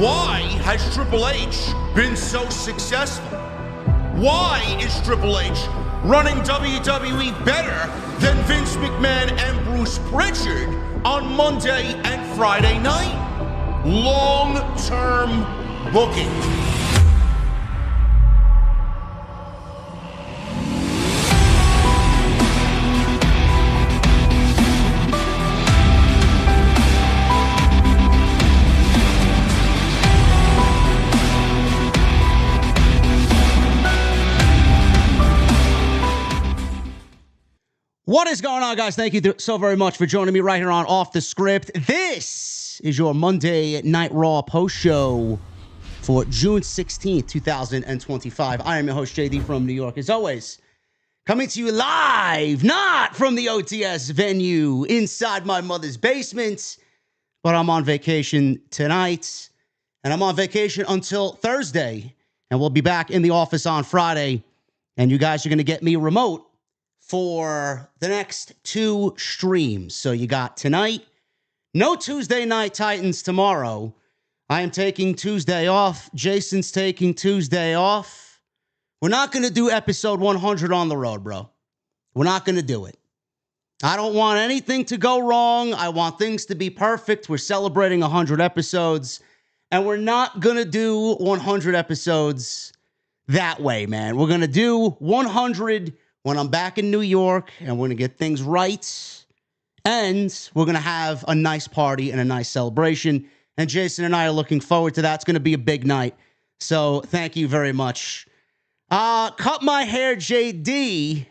Why has Triple H been so successful? Why is Triple H running WWE better than Vince McMahon and Bruce Pritchard on Monday and Friday night? Long-term booking. What is going on, guys? Thank you so very much for joining me right here on Off the Script. This is your Monday Night Raw Post Show for June 16th, 2025. I am your host, JD from New York. As always, coming to you live, not from the OTS venue inside my mother's basement, but I'm on vacation tonight, and I'm on vacation until Thursday, and we'll be back in the office on Friday, and you guys are going to get me remote for the next two streams. So you got tonight, no Tuesday Night Titans tomorrow. I am taking Tuesday off. Jason's taking Tuesday off. We're not going to do episode 100 on the road, bro. We're not going to do it. I don't want anything to go wrong. I want things to be perfect. We're celebrating 100 episodes, and we're not going to do 100 episodes that way, man. We're going to do 100 when I'm back in New York, and we're going to get things right, and we're going to have a nice party and a nice celebration, and Jason and I are looking forward to that. It's going to be a big night, so thank you very much. Cut my hair, JD.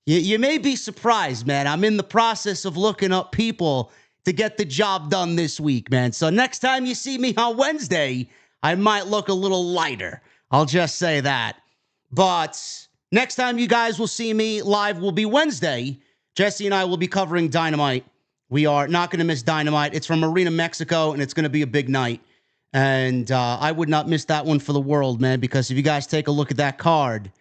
You may be surprised, man. I'm in the process of looking up people to get the job done this week, man. So next time you see me on Wednesday, I might look a little lighter. I'll just say that. But next time you guys will see me live will be Wednesday. Jesse and I will be covering Dynamite. We are not going to miss Dynamite. It's from Arena, Mexico, and it's going to be a big night. And I would not miss that one for the world, man, because if you guys take a look at that card,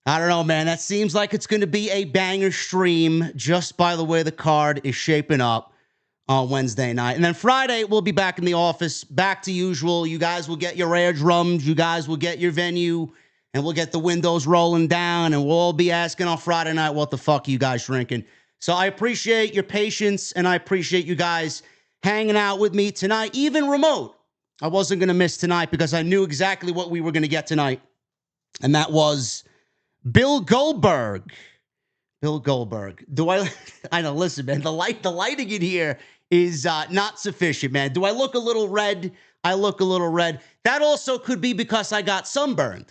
I don't know, man, that seems like it's going to be a banger stream just by the way the card is shaping up on Wednesday night. And then Friday, we'll be back in the office, back to usual. You guys will get your air drums. You guys will get your venue. And we'll get the windows rolling down, and we'll all be asking on Friday night, what the fuck are you guys drinking? So I appreciate your patience, and I appreciate you guys hanging out with me tonight, even remote. I wasn't going to miss tonight because I knew exactly what we were going to get tonight, and that was Bill Goldberg. Bill Goldberg. I know, listen, man, the lighting in here is not sufficient, man. Do I look a little red? I look a little red. That also could be because I got sunburned.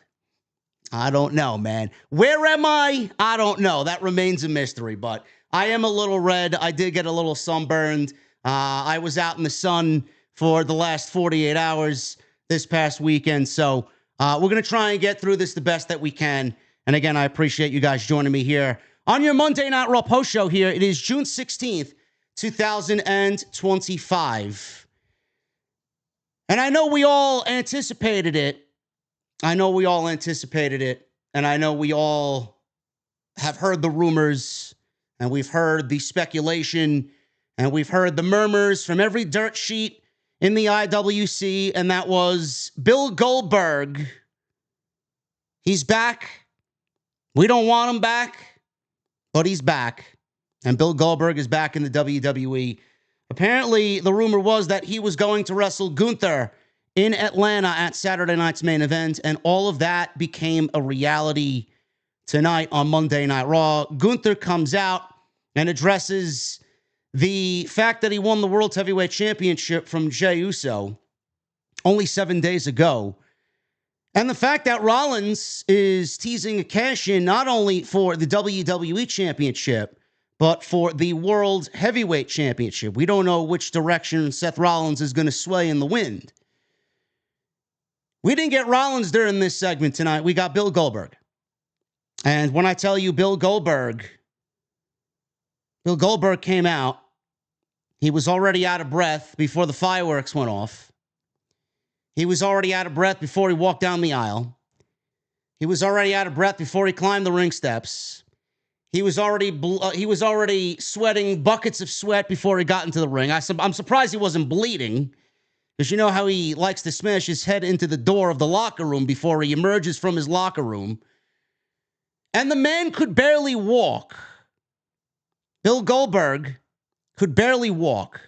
I don't know, man. Where am I? I don't know. That remains a mystery, but I am a little red. I did get a little sunburned. I was out in the sun for the last 48 hours this past weekend, so we're going to try and get through this the best that we can. And again, I appreciate you guys joining me here on your Monday Night Raw Post Show here. It is June 16th, 2025. And I know we all anticipated it. And I know we all have heard the rumors, and we've heard the speculation, and we've heard the murmurs from every dirt sheet in the IWC, and that was Bill Goldberg. He's back. We don't want him back, but he's back. And Bill Goldberg is back in the WWE. Apparently, the rumor was that he was going to wrestle Gunther in Atlanta at Saturday night's main event, and all of that became a reality tonight on Monday Night Raw. Gunther comes out and addresses the fact that he won the World Heavyweight Championship from Jey Uso only 7 days ago, and the fact that Rollins is teasing a cash-in not only for the WWE Championship, but for the World Heavyweight Championship. We don't know which direction Seth Rollins is going to sway in the wind. We didn't get Rollins during this segment tonight. We got Bill Goldberg. And when I tell you Bill Goldberg came out. He was already out of breath before the fireworks went off. He was already out of breath before he walked down the aisle. He was already out of breath before he climbed the ring steps. He was already sweating buckets of sweat before he got into the ring. I'm surprised he wasn't bleeding. Because you know how he likes to smash his head into the door of the locker room before he emerges from his locker room. And the man could barely walk. Bill Goldberg could barely walk.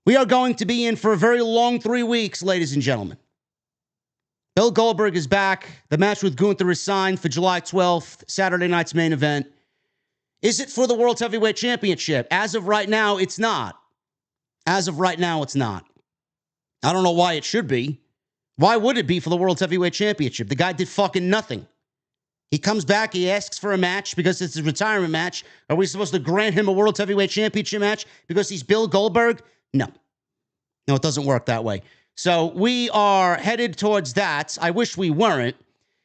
We are going to be in for a very long 3 weeks, ladies and gentlemen. Bill Goldberg is back. The match with Gunther is signed for July 12th, Saturday night's main event. Is it for the World Heavyweight Championship? As of right now, it's not. As of right now, it's not. I don't know why it should be. Why would it be for the World Heavyweight Championship? The guy did fucking nothing. He comes back, he asks for a match because it's his retirement match. Are we supposed to grant him a World Heavyweight Championship match because he's Bill Goldberg? No. No, it doesn't work that way. So we are headed towards that. I wish we weren't.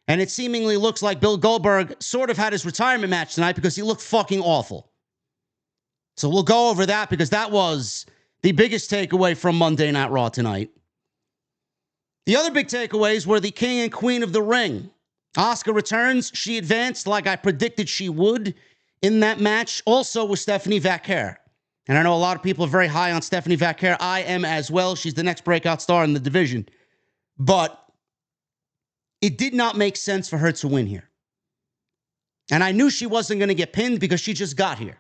And it seemingly looks like Bill Goldberg sort of had his retirement match tonight because he looked fucking awful. So we'll go over that because that was the biggest takeaway from Monday Night Raw tonight. The other big takeaways were the king and queen of the ring. Asuka returns. She advanced like I predicted she would in that match. Also with Stephanie Vaquer. And I know a lot of people are very high on Stephanie Vaquer. I am as well. She's the next breakout star in the division. But it did not make sense for her to win here. And I knew she wasn't going to get pinned because she just got here.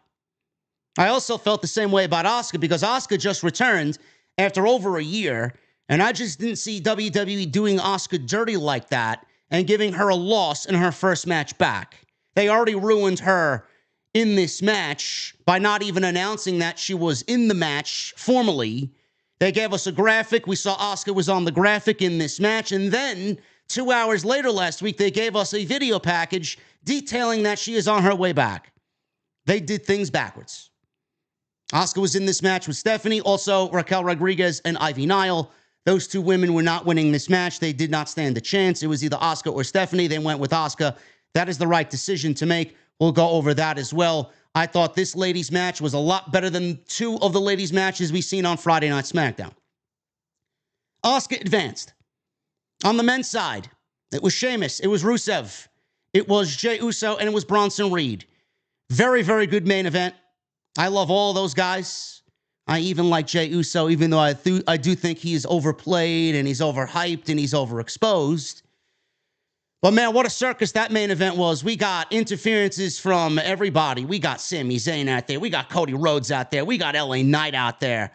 I also felt the same way about Asuka because Asuka just returned after over a year. And I just didn't see WWE doing Asuka dirty like that and giving her a loss in her first match back. They already ruined her in this match by not even announcing that she was in the match formally. They gave us a graphic. We saw Asuka was on the graphic in this match. And then 2 hours later last week, they gave us a video package detailing that she is on her way back. They did things backwards. Asuka was in this match with Stephanie. Also, Raquel Rodriguez and Ivy Nile. Those two women were not winning this match. They did not stand a chance. It was either Asuka or Stephanie. They went with Asuka. That is the right decision to make. We'll go over that as well. I thought this ladies' match was a lot better than two of the ladies' matches we've seen on Friday Night SmackDown. Asuka advanced. On the men's side, it was Sheamus, it was Rusev, it was Jey Uso, and it was Bronson Reed. Very, very good main event. I love all those guys. I even like Jey Uso, even though I do think he is overplayed and he's overhyped and he's overexposed. But man, what a circus that main event was. We got interferences from everybody. We got Sami Zayn out there. We got Cody Rhodes out there. We got LA Knight out there.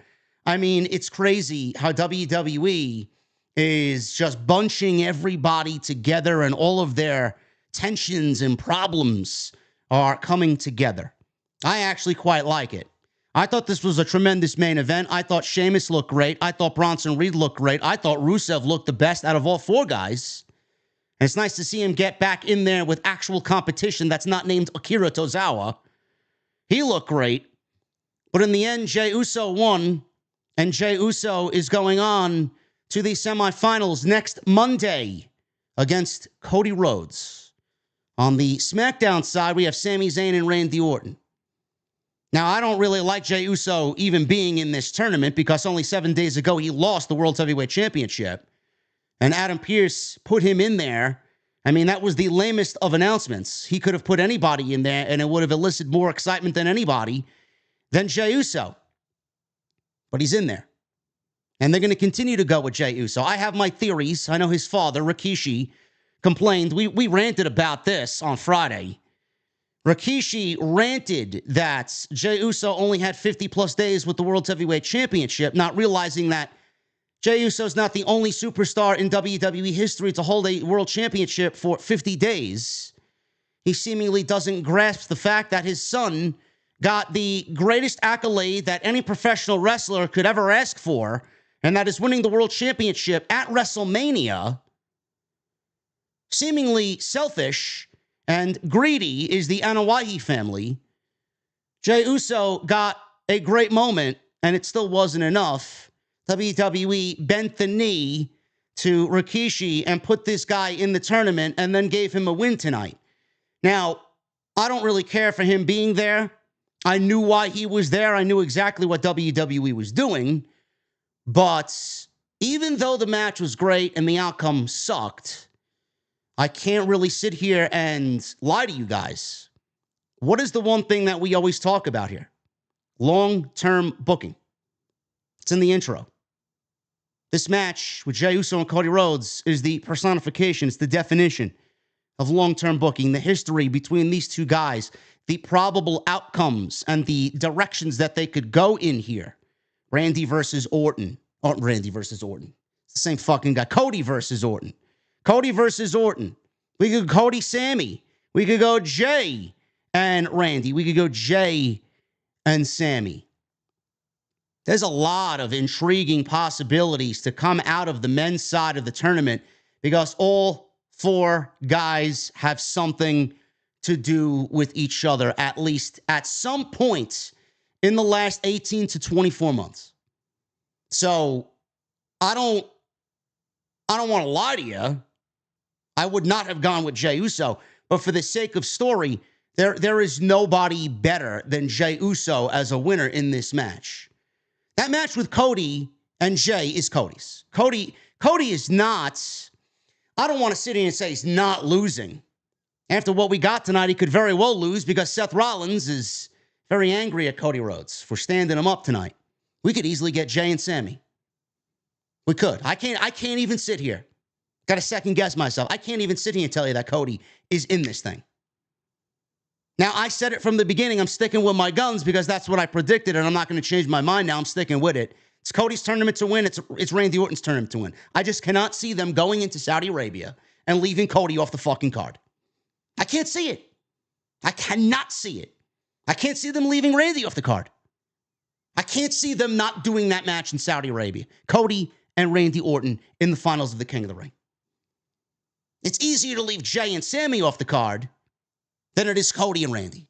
I mean, it's crazy how WWE is just bunching everybody together and all of their tensions and problems are coming together. I actually quite like it. I thought this was a tremendous main event. I thought Sheamus looked great. I thought Bronson Reed looked great. I thought Rusev looked the best out of all four guys. And it's nice to see him get back in there with actual competition that's not named Akira Tozawa. He looked great. But in the end, Jey Uso won. And Jey Uso is going on to the semifinals next Monday against Cody Rhodes. On the SmackDown side, we have Sami Zayn and Randy Orton. Now, I don't really like Jey Uso even being in this tournament because only 7 days ago he lost the World Heavyweight Championship. And Adam Pearce put him in there. I mean, that was the lamest of announcements. He could have put anybody in there and it would have elicited more excitement than anybody than Jey Uso. But he's in there. And they're going to continue to go with Jey Uso. I have my theories. I know his father, Rikishi, complained. We ranted about this on Friday. Rikishi ranted that Jey Uso only had 50-plus days with the World Heavyweight Championship, not realizing that Jey Uso is not the only superstar in WWE history to hold a World Championship for 50 days. He seemingly doesn't grasp the fact that his son got the greatest accolade that any professional wrestler could ever ask for, and that is winning the World Championship at WrestleMania. Seemingly selfish and greedy is the Anoa'i family. Jey Uso got a great moment, and it still wasn't enough. WWE bent the knee to Rikishi and put this guy in the tournament and then gave him a win tonight. Now, I don't really care for him being there. I knew why he was there. I knew exactly what WWE was doing. But even though the match was great and the outcome sucked, I can't really sit here and lie to you guys. What is the one thing that we always talk about here? Long-term booking. It's in the intro. This match with Jey Uso and Cody Rhodes is the personification, it's the definition of long-term booking, the history between these two guys, the probable outcomes and the directions that they could go in here. Randy versus Orton. Oh, Randy versus Orton. It's the same fucking guy. Cody versus Orton. Cody versus Orton. We could go Cody, Sammy. We could go Jey and Randy. We could go Jey and Sammy. There's a lot of intriguing possibilities to come out of the men's side of the tournament because all four guys have something to do with each other, at least at some point in the last 18 to 24 months. So I don't want to lie to you. I would not have gone with Jey Uso, but for the sake of story, there is nobody better than Jey Uso as a winner in this match. That match with Cody and Jey is Cody's. Cody is not, I don't want to sit here and say he's not losing. After what we got tonight, he could very well lose because Seth Rollins is very angry at Cody Rhodes for standing him up tonight. We could easily get Jey and Sammy. We could. I can't even sit here. Got to second guess myself. I can't even sit here and tell you that Cody is in this thing. Now, I said it from the beginning. I'm sticking with my guns because that's what I predicted, and I'm not going to change my mind now. I'm sticking with it. It's Cody's tournament to win. It's Randy Orton's tournament to win. I just cannot see them going into Saudi Arabia and leaving Cody off the fucking card. I can't see it. I cannot see it. I can't see them leaving Randy off the card. I can't see them not doing that match in Saudi Arabia. Cody and Randy Orton in the finals of the King of the Ring. It's easier to leave Jey and Sammy off the card than it is Cody and Randy.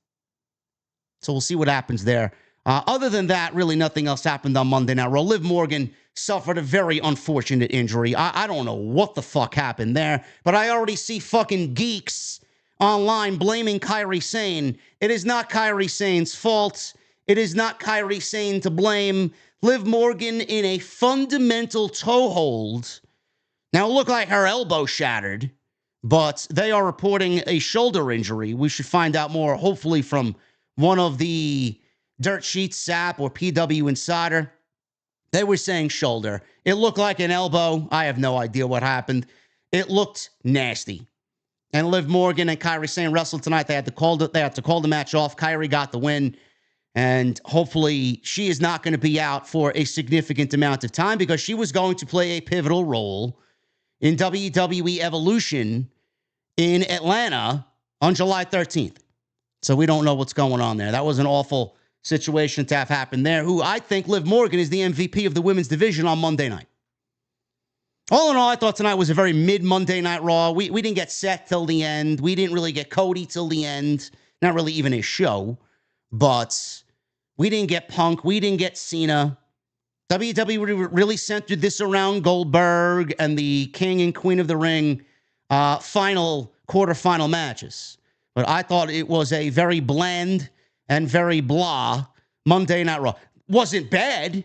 So we'll see what happens there. Other than that, really nothing else happened on Monday Night Raw. Liv Morgan suffered a very unfortunate injury. I don't know what the fuck happened there, but I already see fucking geeks online blaming Kairi Sane. It is not Kairi Sane's fault. It is not Kairi Sane to blame. Liv Morgan in a fundamental toe hold. Now, it looked like her elbow shattered, but they are reporting a shoulder injury. We should find out more, hopefully, from one of the Dirt Sheets, SAP, or PW Insider. They were saying shoulder. It looked like an elbow. I have no idea what happened. It looked nasty. And Liv Morgan and Kairi Sane wrestled tonight. They had to call the match off. Kairi got the win. And hopefully she is not going to be out for a significant amount of time because she was going to play a pivotal role in WWE Evolution in Atlanta on July 13th. So we don't know what's going on there. That was an awful situation to have happened there. Who I think Liv Morgan is the MVP of the women's division on Monday night. All in all, I thought tonight was a very mid-Monday Night Raw. We didn't get Seth till the end. We didn't really get Cody till the end. Not really even his show. But we didn't get Punk. We didn't get Cena. WWE really centered this around Goldberg and the King and Queen of the Ring quarterfinal matches. But I thought it was a very bland and very blah Monday Night Raw. Wasn't bad.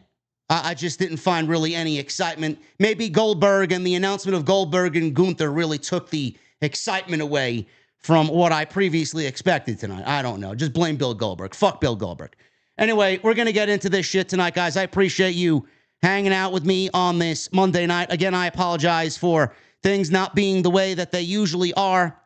I just didn't find really any excitement. Maybe Goldberg and the announcement of Goldberg and Gunther really took the excitement away from what I previously expected tonight. I don't know. Just blame Bill Goldberg. Fuck Bill Goldberg. Anyway, we're going to get into this shit tonight, guys. I appreciate you hanging out with me on this Monday night. Again, I apologize for things not being the way that they usually are.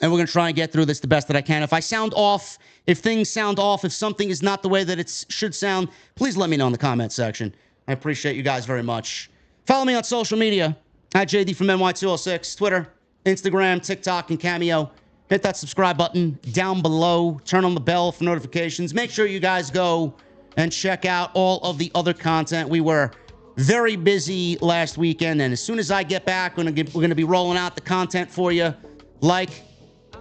And we're going to try and get through this the best that I can. If I sound off, if things sound off, if something is not the way that it should sound, please let me know in the comment section. I appreciate you guys very much. Follow me on social media at JDfromNY206, Twitter, Instagram, TikTok, and Cameo. Hit that subscribe button down below. Turn on the bell for notifications. Make sure you guys go and check out all of the other content. We were very busy last weekend, and as soon as I get back, we're going to be rolling out the content for you like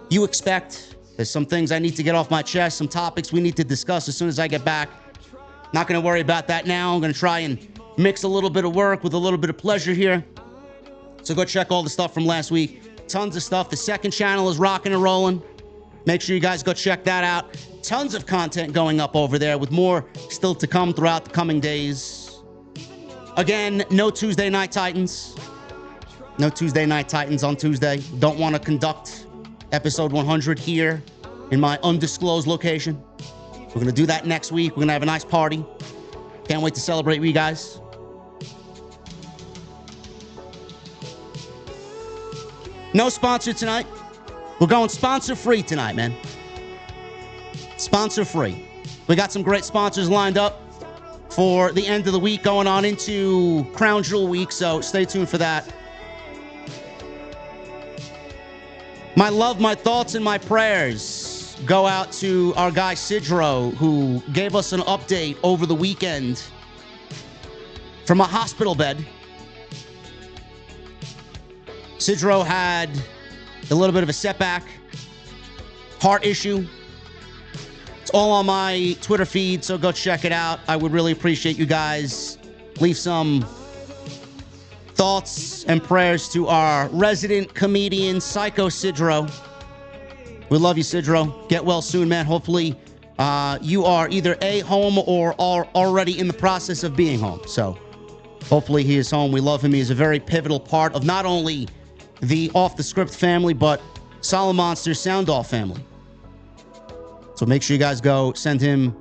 you expect. There's some things I need to get off my chest, some topics we need to discuss as soon as I get back. Not going to worry about that now. I'm going to try and mix a little bit of work with a little bit of pleasure here. So go check all the stuff from last week. Tons of stuff. The second channel is rocking and rolling. Make sure you guys go check that out. Tons of content going up over there with more still to come throughout the coming days. Again, no Tuesday Night Titans. No Tuesday Night Titans on Tuesday. Don't want to conduct episode 100 here in my undisclosed location. We're going to do that next week. We're going to have a nice party. Can't wait to celebrate with you guys. No sponsor tonight. We're going sponsor-free tonight, man. Sponsor-free. We got some great sponsors lined up for the end of the week, going on into Crown Jewel week, so stay tuned for that. My love, my thoughts, and my prayers go out to our guy Sidro, who gave us an update over the weekend from a hospital bed. Sidro had a little bit of a setback, heart issue. It's all on my Twitter feed, so go check it out. I would really appreciate you guys. Leave some thoughts and prayers to our resident comedian, Psycho Sidro. We love you, Sidro. Get well soon, man. Hopefully, you are either A, home, or are already in the process of being home. So, hopefully he is home. We love him. He is a very pivotal part of not only the Off the Script family, but Solid Monster Sound Off family. So make sure you guys go send him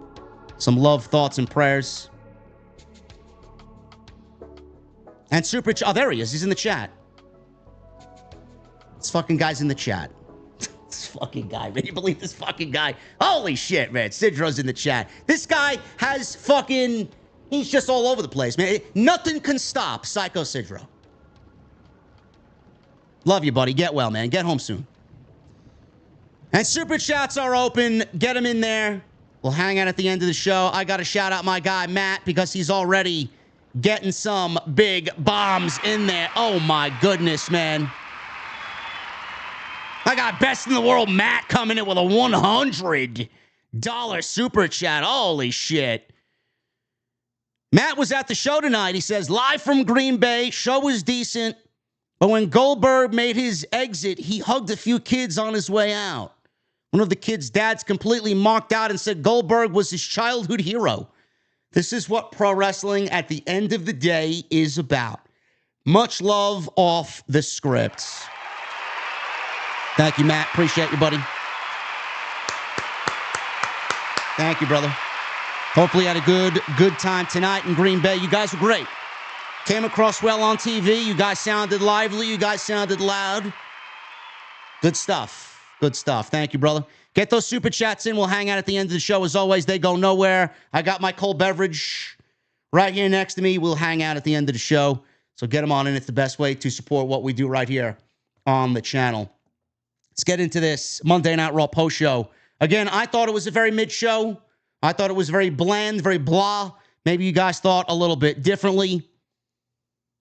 some love, thoughts, and prayers. And Super... Oh, there he is. He's in the chat. This fucking guy's in the chat. This fucking guy. Man, you believe this fucking guy? Holy shit, man. Sidro's in the chat. This guy has fucking... He's just all over the place, man. Nothing can stop Psycho Sidro. Love you, buddy. Get well, man. Get home soon. And Super Chats are open. Get them in there. We'll hang out at the end of the show. I got to shout out my guy, Matt, because he's already getting some big bombs in there. Oh, my goodness, man. I got best in the world, Matt, coming in with a $100 Super Chat. Holy shit. Matt was at the show tonight. He says, live from Green Bay. Show was decent. But when Goldberg made his exit, he hugged a few kids on his way out. One of the kids' dads completely mocked out and said Goldberg was his childhood hero. This is what pro wrestling at the end of the day is about. Much love off the script. Thank you, Matt. Appreciate you, buddy. Thank you, brother. Hopefully you had a good time tonight in Green Bay. You guys were great. Came across well on TV. You guys sounded lively. You guys sounded loud. Good stuff. Good stuff. Thank you, brother. Get those Super Chats in. We'll hang out at the end of the show. As always, they go nowhere. I got my cold beverage right here next to me. We'll hang out at the end of the show. So get them on in. It's the best way to support what we do right here on the channel. Let's get into this Monday Night Raw Post Show. Again, I thought it was a very mid-show. I thought it was very bland, very blah. Maybe you guys thought a little bit differently.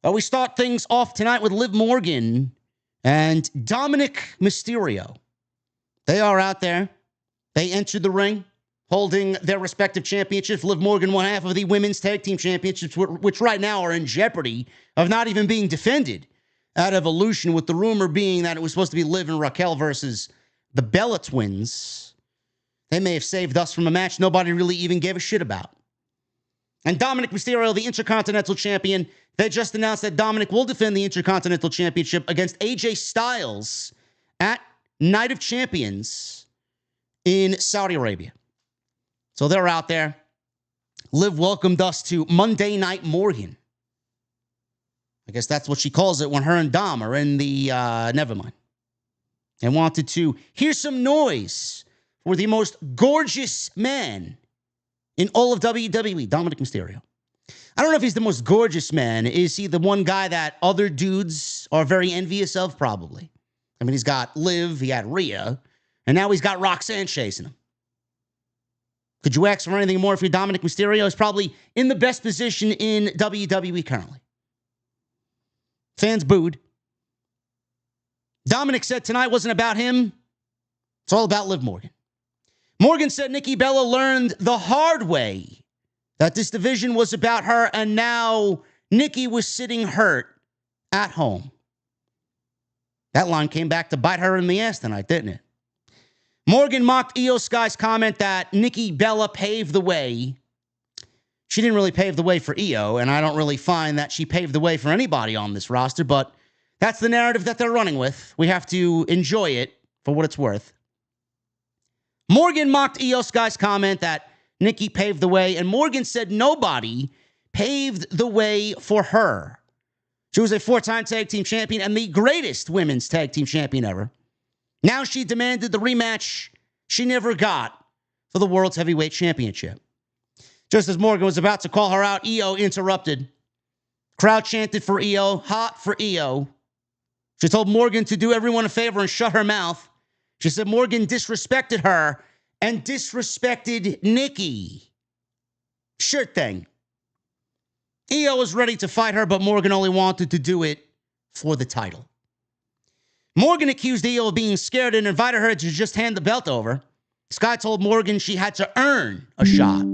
We start things off tonight with Liv Morgan and Dominic Mysterio. They are out there. They entered the ring holding their respective championships. Liv Morgan won half of the women's tag team championships, which right now are in jeopardy of not even being defended at Evolution, with the rumor being that it was supposed to be Liv and Raquel versus the Bella Twins. They may have saved us from a match nobody really even gave a shit about. And Dominic Mysterio, the Intercontinental Champion, they just announced that Dominic will defend the Intercontinental Championship against AJ Styles at Night of Champions in Saudi Arabia. So they're out there. Liv welcomed us to Monday Night Morgan. I guess that's what she calls it when her and Dom are in the, never mind. And wanted to hear some noise for the most gorgeous man in all of WWE, Dominic Mysterio. I don't know if he's the most gorgeous man. Is he the one guy that other dudes are very envious of? Probably. I mean, he's got Liv, he had Rhea, and now he's got Roxanne chasing him. Could you ask for anything more if you're Dominic Mysterio? He's probably in the best position in WWE currently. Fans booed. Dominic said tonight wasn't about him. It's all about Liv Morgan. Morgan said Nikki Bella learned the hard way that this division was about her, and now Nikki was sitting hurt at home. That line came back to bite her in the ass tonight, didn't it? Morgan mocked Io Sky's comment that Nikki Bella paved the way. She didn't really pave the way for Io, and I don't really find that she paved the way for anybody on this roster, but that's the narrative that they're running with. We have to enjoy it for what it's worth. Morgan mocked Io Sky's comment that Nikki paved the way, and Morgan said nobody paved the way for her. She was a 4-time tag team champion and the greatest women's tag team champion ever. Now she demanded the rematch she never got for the World's Heavyweight Championship. Just as Morgan was about to call her out, Io interrupted. Crowd chanted for Io, hot for Io. She told Morgan to do everyone a favor and shut her mouth. She said Morgan disrespected her and disrespected Nikki. Sure thing. Io was ready to fight her, but Morgan only wanted to do it for the title. Morgan accused Io of being scared and invited her to just hand the belt over. Sky told Morgan she had to earn a shot.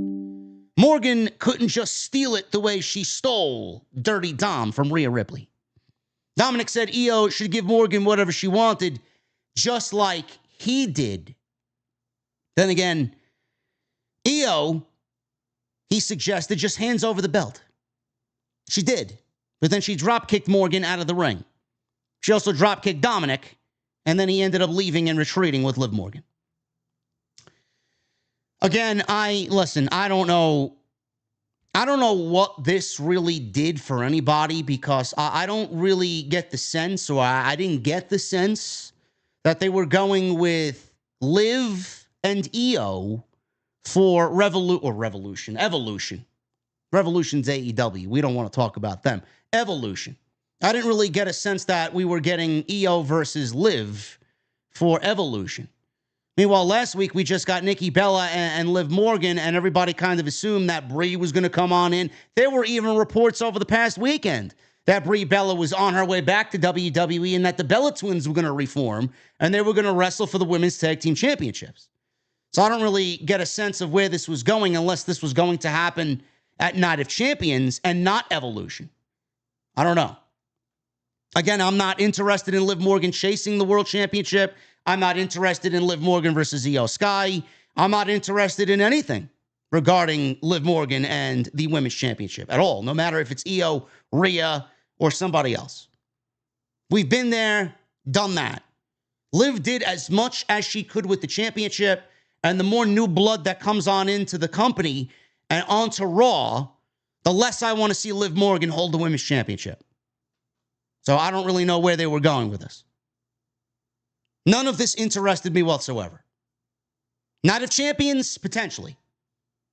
Morgan couldn't just steal it the way she stole Dirty Dom from Rhea Ripley. Dominic said Io should give Morgan whatever she wanted, just like he did. Then again, Io, he suggested, just hands over the belt. She did, but then she drop-kicked Morgan out of the ring. She also drop-kicked Dominic, and then he ended up leaving and retreating with Liv Morgan. Again, I don't know what this really did for anybody, because I don't really get the sense, or I didn't get the sense that they were going with Liv and Io for Evolution. Revolution's AEW. We don't want to talk about them. Evolution. I didn't really get a sense that we were getting Io versus Liv for Evolution. Meanwhile, last week we just got Nikki Bella and Liv Morgan, and everybody kind of assumed that Brie was going to come on in. There were even reports over the past weekend that Brie Bella was on her way back to WWE and that the Bella Twins were going to reform and they were going to wrestle for the Women's Tag Team Championships. So I don't really get a sense of where this was going unless this was going to happen at Night of Champions and not Evolution. I don't know. Again, I'm not interested in Liv Morgan chasing the World Championship. I'm not interested in Liv Morgan versus Io Sky. I'm not interested in anything regarding Liv Morgan and the Women's Championship at all, no matter if it's Io, Rhea, or somebody else. We've been there, done that. Liv did as much as she could with the championship, and the more new blood that comes on into the company and onto Raw, the less I want to see Liv Morgan hold the Women's Championship. So I don't really know where they were going with this. None of this interested me whatsoever. Night of Champions, potentially.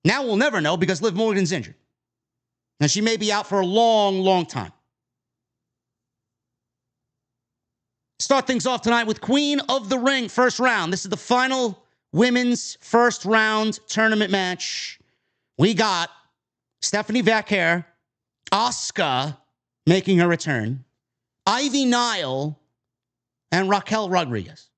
Now we'll never know because Liv Morgan's injured. And she may be out for a long, long time. Start things off tonight with Queen of the Ring, first round. This is the final women's first round tournament match. We got Stephanie Vaquer, Asuka making her return, Ivy Nile, and Raquel Rodriguez.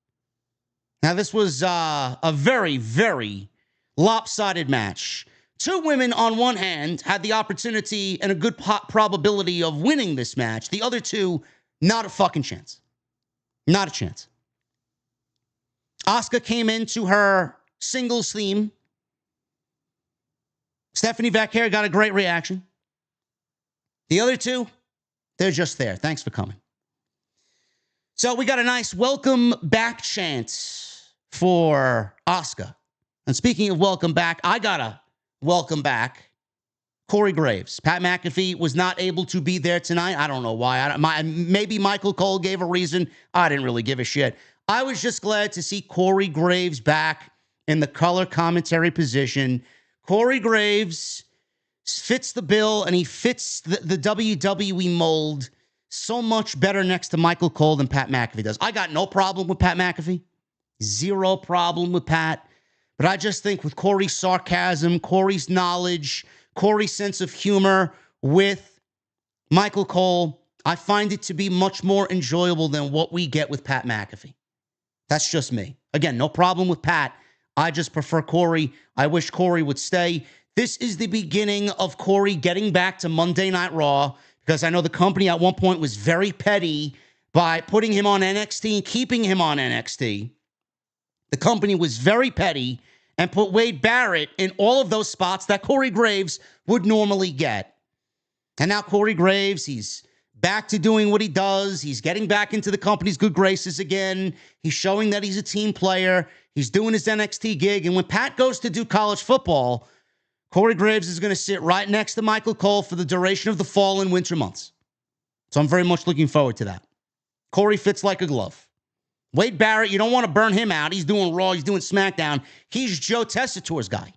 Now, this was a very, very lopsided match. Two women on one hand had the opportunity and a good probability of winning this match. The other two, not a fucking chance. Not a chance. Asuka came into her singles theme. Stephanie Vaquer got a great reaction. The other two, they're just there. Thanks for coming. So we got a nice welcome back chant for Asuka. And speaking of welcome back, I got to welcome back Corey Graves. Pat McAfee was not able to be there tonight. I don't know why. Maybe Michael Cole gave a reason. I didn't really give a shit. I was just glad to see Corey Graves back in the color commentary position. Corey Graves fits the bill, and he fits the WWE mold so much better next to Michael Cole than Pat McAfee does. I got no problem with Pat McAfee. Zero problem with Pat. But I just think with Corey's sarcasm, Corey's knowledge, Corey's sense of humor with Michael Cole, I find it to be much more enjoyable than what we get with Pat McAfee. That's just me. Again, no problem with Pat. I just prefer Corey. I wish Corey would stay. This is the beginning of Corey getting back to Monday Night Raw, because I know the company at one point was very petty by putting him on NXT and keeping him on NXT. The company was very petty and put Wade Barrett in all of those spots that Corey Graves would normally get. And now Corey Graves, he's back to doing what he does. He's getting back into the company's good graces again. He's showing that he's a team player. He's doing his NXT gig. And when Pat goes to do college football, Corey Graves is going to sit right next to Michael Cole for the duration of the fall and winter months. So I'm very much looking forward to that. Corey fits like a glove. Wade Barrett, you don't want to burn him out. He's doing Raw. He's doing SmackDown. He's Joe Tessitore's guy.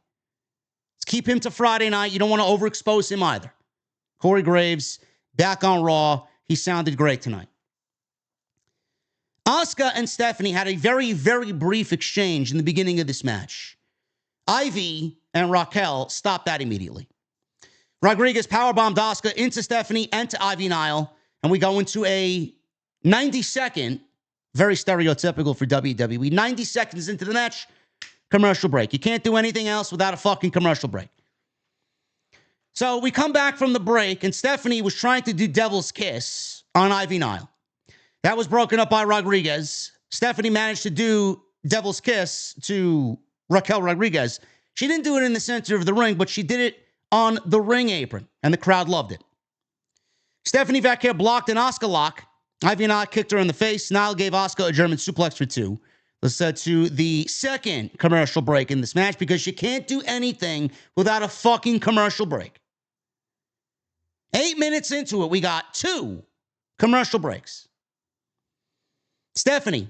Let's keep him to Friday night. You don't want to overexpose him either. Corey Graves, back on Raw. He sounded great tonight. Asuka and Stephanie had a very, very brief exchange in the beginning of this match. Ivy and Raquel stopped that immediately. Rodriguez powerbombed Asuka into Stephanie and to Ivy Nile, and we go into a 90-second, very stereotypical for WWE, 90 seconds into the match, commercial break. You can't do anything else without a fucking commercial break. So we come back from the break, and Stephanie was trying to do Devil's Kiss on Ivy Nile. That was broken up by Rodriguez. Stephanie managed to do Devil's Kiss to Raquel Rodriguez. She didn't do it in the center of the ring, but she did it on the ring apron, and the crowd loved it. Stephanie Vaquer blocked an Asuka lock. Ivy Nile kicked her in the face. Nile gave Asuka a German suplex for 2. Let's head to the second commercial break in this match because you can't do anything without a fucking commercial break. 8 minutes into it, we got 2 commercial breaks. Stephanie,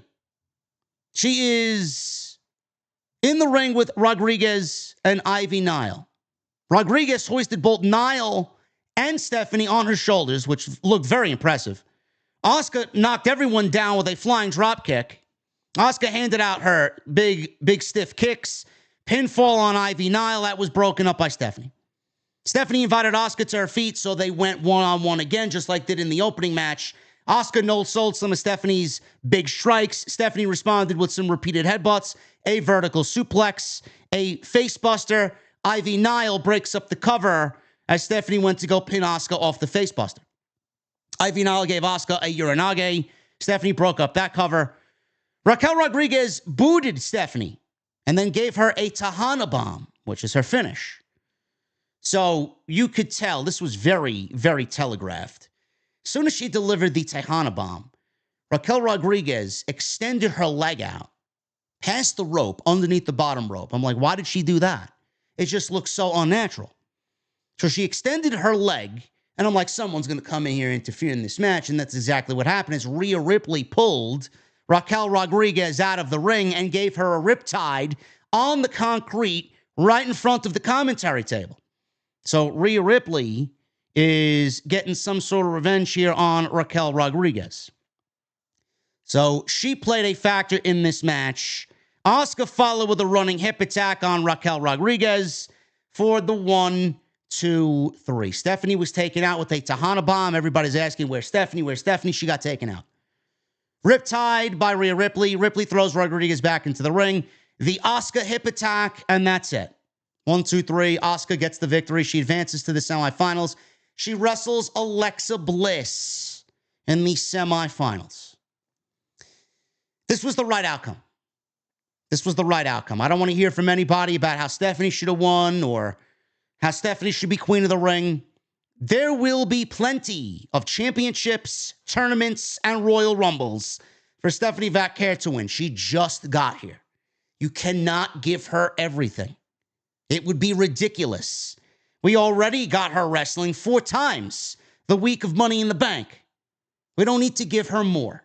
she is in the ring with Rodriguez and Ivy Nile. Rodriguez hoisted both Nile and Stephanie on her shoulders, which looked very impressive. Asuka knocked everyone down with a flying drop kick. Asuka handed out her big stiff kicks. Pinfall on Ivy Nile. That was broken up by Stephanie. Stephanie invited Asuka to her feet, so they went one-on-one again, just like did in the opening match. Asuka no-sold some of Stephanie's big strikes. Stephanie responded with some repeated headbutts, a vertical suplex, a facebuster. Ivy Nile breaks up the cover as Stephanie went to go pin Asuka off the facebuster. Ivy Nile gave Asuka a Uranage. Stephanie broke up that cover. Raquel Rodriguez booted Stephanie and then gave her a Tejana bomb, which is her finish. So you could tell this was very, very telegraphed. As soon as she delivered the Tejana bomb, Raquel Rodriguez extended her leg out past the rope, underneath the bottom rope. I'm like, why did she do that? It just looks so unnatural. So she extended her leg, and I'm like, someone's going to come in here and interfere in this match, and that's exactly what happened. Is Rhea Ripley pulled Raquel Rodriguez out of the ring and gave her a riptide on the concrete right in front of the commentary table. So Rhea Ripley is getting some sort of revenge here on Raquel Rodriguez. So she played a factor in this match. Asuka followed with a running hip attack on Raquel Rodriguez for the 1, 2, 3. Stephanie was taken out with a Tejana bomb. Everybody's asking, where's Stephanie? Where's Stephanie? She got taken out. Riptide by Rhea Ripley. Ripley throws Rodriguez back into the ring. The Asuka hip attack, and that's it. 1, 2, 3. Asuka gets the victory. She advances to the semifinals. She wrestles Alexa Bliss in the semifinals. This was the right outcome. This was the right outcome. I don't want to hear from anybody about how Stephanie should have won or how Stephanie should be queen of the ring. There will be plenty of championships, tournaments, and Royal Rumbles for Stephanie Vaquer to win. She just got here. You cannot give her everything. It would be ridiculous. We already got her wrestling 4 times the week of Money in the Bank. We don't need to give her more.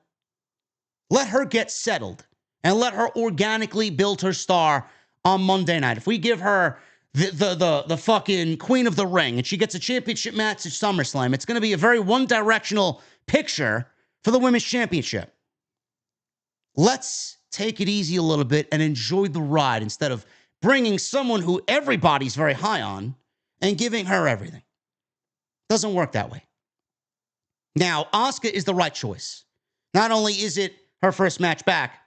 Let her get settled and let her organically build her star on Monday night. If we give her the fucking queen of the ring and she gets a championship match at SummerSlam, it's going to be a very one-directional picture for the women's championship. Let's take it easy a little bit and enjoy the ride instead of bringing someone who everybody's very high on and giving her everything. Doesn't work that way. Now, Asuka is the right choice. Not only is it her first match back,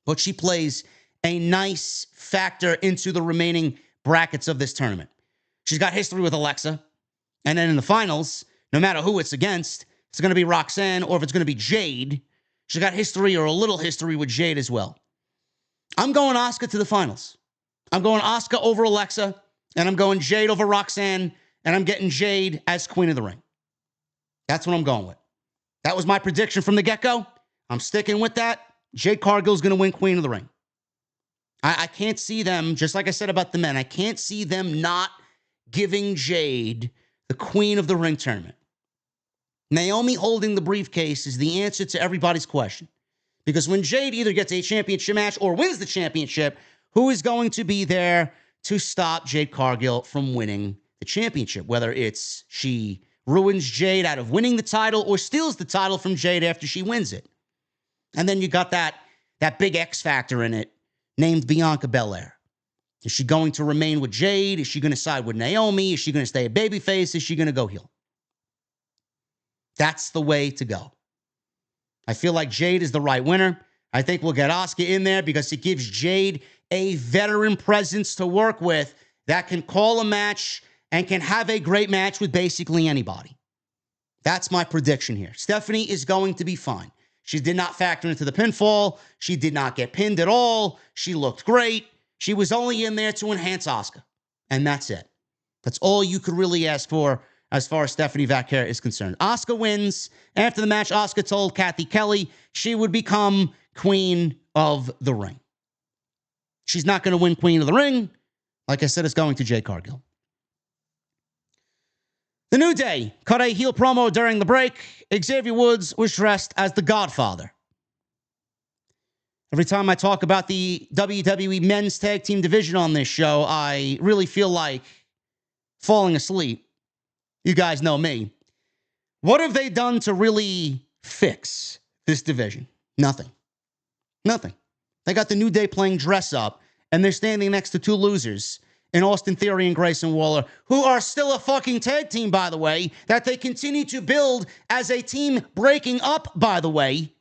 but she plays a nice factor into the remaining brackets of this tournament. She's got history with Alexa. And then in the finals, no matter who it's against, if it's going to be Roxanne or if it's going to be Jade, she's got history or a little history with Jade as well. I'm going Asuka to the finals. I'm going Asuka over Alexa, and I'm going Jade over Roxanne, and I'm getting Jade as queen of the ring. That's what I'm going with. That was my prediction from the get-go. I'm sticking with that. Jade Cargill's going to win queen of the ring. I can't see them, just like I said about the men, I can't see them not giving Jade the queen of the ring tournament. Naomi holding the briefcase is the answer to everybody's question. Because when Jade either gets a championship match or wins the championship, who is going to be there to stop Jade Cargill from winning the championship? Whether it's she ruins Jade out of winning the title or steals the title from Jade after she wins it. And then you got that big X factor in it named Bianca Belair. Is she going to remain with Jade? Is she going to side with Naomi? Is she going to stay a babyface? Is she going to go heel? That's the way to go. I feel like Jade is the right winner. I think we'll get Asuka in there because it gives Jade a veteran presence to work with that can call a match and can have a great match with basically anybody. That's my prediction here. Stephanie is going to be fine. She did not factor into the pinfall. She did not get pinned at all. She looked great. She was only in there to enhance Asuka. And that's it. That's all you could really ask for as far as Stephanie Vaquer is concerned. Asuka wins. After the match, Asuka told Kathy Kelly she would become Queen of the Ring. She's not going to win Queen of the Ring. Like I said, it's going to Jade Cargill. The New Day cut a heel promo during the break. Xavier Woods was dressed as the Godfather. Every time I talk about the WWE Men's Tag Team Division on this show, I really feel like falling asleep. You guys know me. What have they done to really fix this division? Nothing. Nothing. They got the New Day playing dress up, and they're standing next to two losers in Austin Theory and Grayson Waller, who are still a fucking tag team, by the way, that they continue to build as a team breaking up, by the way.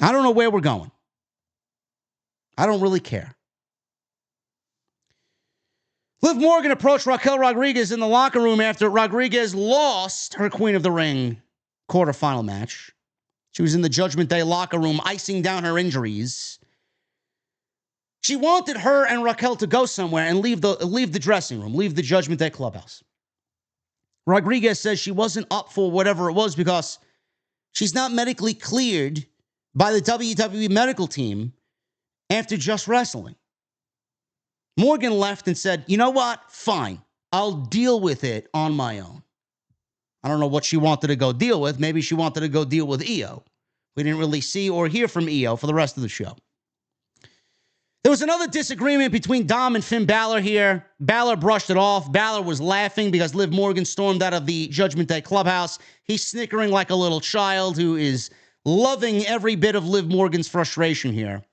I don't know where we're going. I don't really care. Liv Morgan approached Raquel Rodriguez in the locker room after Rodriguez lost her Queen of the Ring quarterfinal match. She was in the Judgment Day locker room, icing down her injuries. She wanted her and Raquel to go somewhere and leave the dressing room, leave the Judgment Day clubhouse. Rodriguez says she wasn't up for whatever it was because she's not medically cleared by the WWE medical team after just wrestling. Morgan left and said, you know what? Fine. I'll deal with it on my own. I don't know what she wanted to go deal with. Maybe she wanted to go deal with Io. We didn't really see or hear from Io for the rest of the show. There was another disagreement between Dom and Finn Balor here. Balor brushed it off. Balor was laughing because Liv Morgan stormed out of the Judgment Day clubhouse. He's snickering like a little child who is loving every bit of Liv Morgan's frustration here.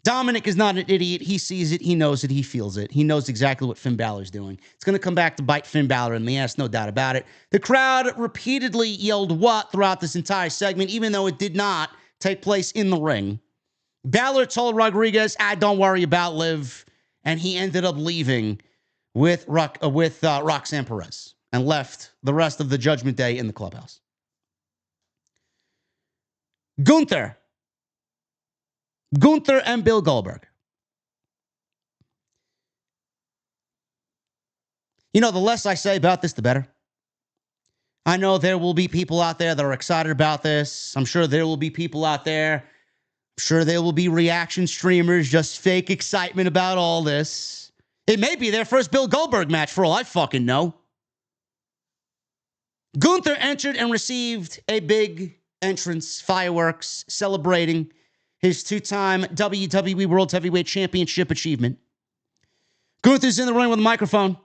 Dominic is not an idiot. He sees it. He knows it. He feels it. He knows exactly what Finn Balor's doing. It's going to come back to bite Finn Balor in the ass, no doubt about it. The crowd repeatedly yelled what throughout this entire segment, even though it did not take place in the ring. Balor told Rodriguez, don't worry about Liv, and he ended up leaving with Roxanne Perez and left the rest of the Judgment Day in the clubhouse. Gunther and Bill Goldberg. You know, the less I say about this, the better. I know there will be people out there that are excited about this. I'm sure there will be people out there. I'm sure there will be reaction streamers, just fake excitement about all this. It may be their first Bill Goldberg match for all I fucking know. Gunther entered and received a big entrance, fireworks, celebrating his two-time WWE World Heavyweight Championship achievement. Gunther's in the ring with a microphone.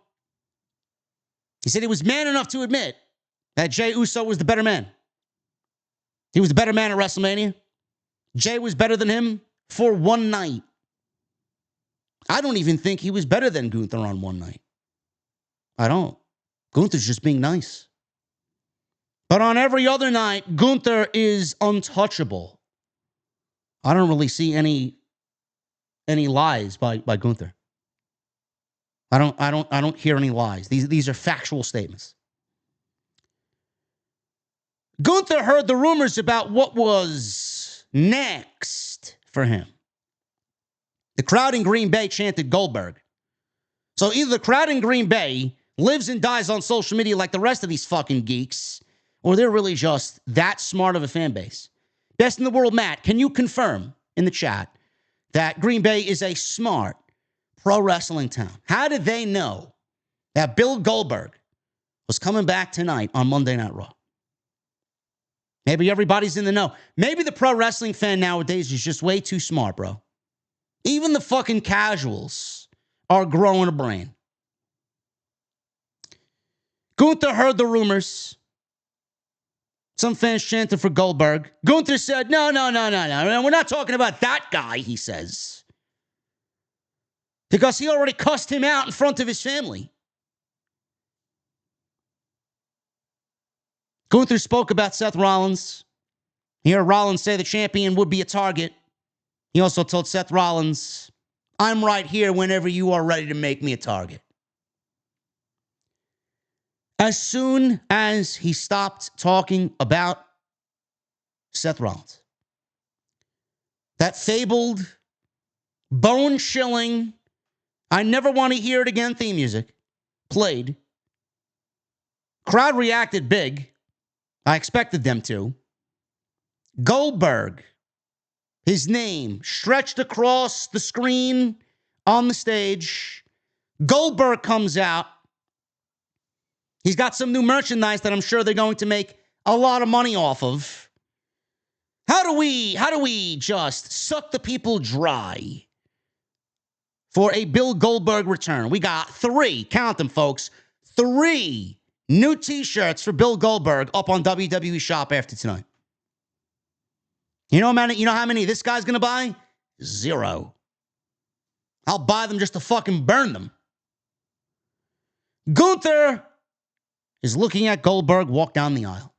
He said he was man enough to admit that Jey Uso was the better man. He was the better man at WrestleMania. Jey was better than him for one night. I don't even think he was better than Gunther on one night. I don't. Gunther's just being nice. But on every other night, Gunther is untouchable. I don't really see any lies by Gunther. I don't hear any lies. These are factual statements. Gunther heard the rumors about what was next for him. The crowd in Green Bay chanted Goldberg. So either the crowd in Green Bay lives and dies on social media like the rest of these fucking geeks, or they're really just that smart of a fan base. Best in the world, Matt, can you confirm in the chat that Green Bay is a smart pro wrestling town? How did they know that Bill Goldberg, was coming back tonight on Monday Night Raw. Maybe everybody's in the know. Maybe the pro wrestling fan nowadays is just way too smart, bro. Even the fucking casuals are growing a brain. Gunther heard the rumors. Some fans chanted for Goldberg. Gunther said, no. We're not talking about that guy, he says. Because he already cussed him out in front of his family. Gunther spoke about Seth Rollins. He heard Rollins say the champion would be a target. He also told Seth Rollins, I'm right here whenever you are ready to make me a target. As soon as he stopped talking about Seth Rollins, that fabled, bone-chilling, I never want to hear it again theme music played. Crowd reacted big. I expected them to. Goldberg, his name stretched across the screen on the stage. Goldberg comes out. He's got some new merchandise that I'm sure they're going to make a lot of money off of. How do we just suck the people dry for a Bill Goldberg return? We got 3, count them folks, 3 new t-shirts for Bill Goldberg up on WWE Shop after tonight. You know how many this guy's going to buy? 0. I'll buy them just to fucking burn them. Gunther is looking at Goldberg walk down the aisle.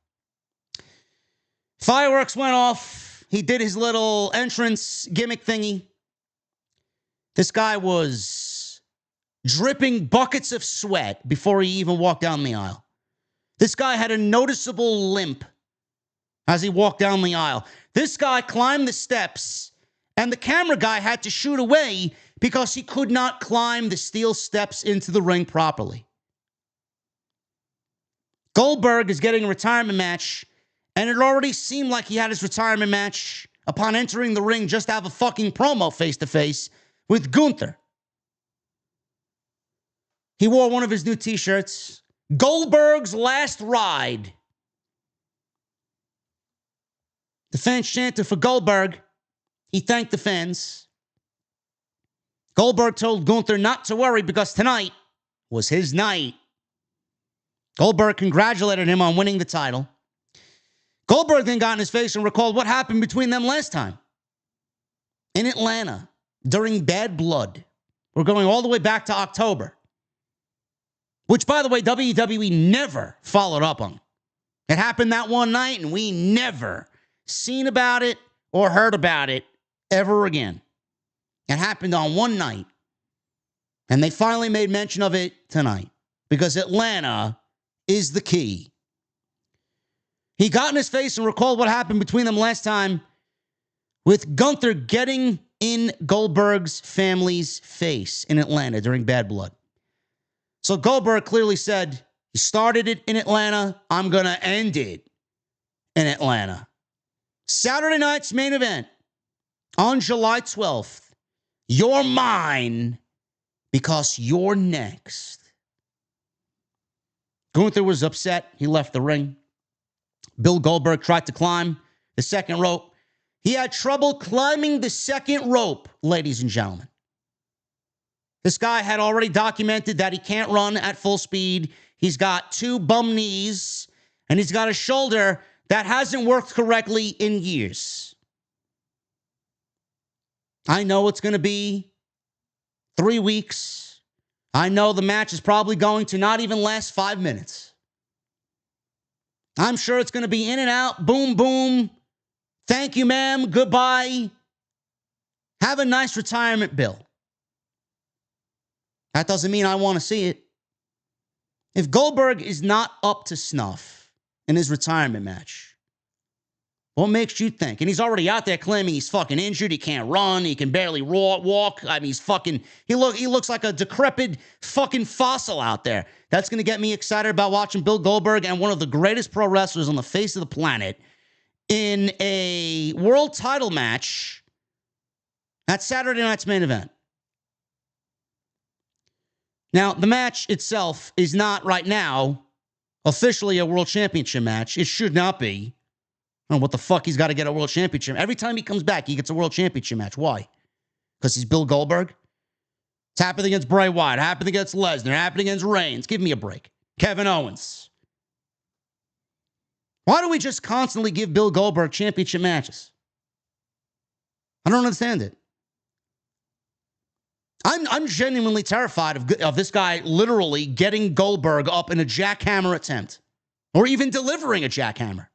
Fireworks went off. He did his little entrance gimmick thingy. This guy was dripping buckets of sweat before he even walked down the aisle. This guy had a noticeable limp as he walked down the aisle. This guy climbed the steps, and the camera guy had to shoot away because he could not climb the steel steps into the ring properly. Goldberg is getting a retirement match, and it already seemed like he had his retirement match upon entering the ring just to have a fucking promo face-to-face with Gunther. He wore one of his new t-shirts, Goldberg's Last Ride. The fans chanted for Goldberg. He thanked the fans. Goldberg told Gunther not to worry because tonight was his night. Goldberg congratulated him on winning the title. Goldberg then got in his face and recalled what happened between them last time in Atlanta during Bad Blood. We're going all the way back to October, which, by the way, WWE never followed up on. It happened that one night, and we never seen about it or heard about it ever again. It happened on one night, and they finally made mention of it tonight because Atlanta is the key. He got in his face and recalled what happened between them last time with Gunther getting in Goldberg's family's face in Atlanta during Bad Blood. So Goldberg clearly said, he started it in Atlanta, I'm going to end it in Atlanta. Saturday night's main event on July 12th. You're mine because you're next. Gunther was upset. He left the ring. Bill Goldberg tried to climb the second rope. He had trouble climbing the second rope, ladies and gentlemen. This guy had already documented that he can't run at full speed. He's got 2 bum knees, and he's got a shoulder that hasn't worked correctly in years. I know it's going to be 3 weeks. I know the match is probably going to not even last 5 minutes. I'm sure it's going to be in and out, boom, boom. Thank you, ma'am. Goodbye. Have a nice retirement, Bill. That doesn't mean I want to see it. If Goldberg is not up to snuff in his retirement match, what makes you think? And he's already out there claiming he's fucking injured. He can't run. He can barely walk. I mean, he looks like a decrepit fucking fossil out there. That's going to get me excited about watching Bill Goldberg and one of the greatest pro wrestlers on the face of the planet in a world title match at Saturday night's main event. Now, the match itself is not right now officially a world championship match. It should not be. I don't know what the fuck he's got to get a world championship. Every time he comes back, he gets a world championship match. Why? Because he's Bill Goldberg? It's happened against Bray Wyatt, happened against Lesnar, happened against Reigns. Give me a break. Kevin Owens. Why do we just constantly give Bill Goldberg championship matches? I don't understand it. I'm genuinely terrified of this guy literally getting Goldberg up in a jackhammer attempt or even delivering a jackhammer.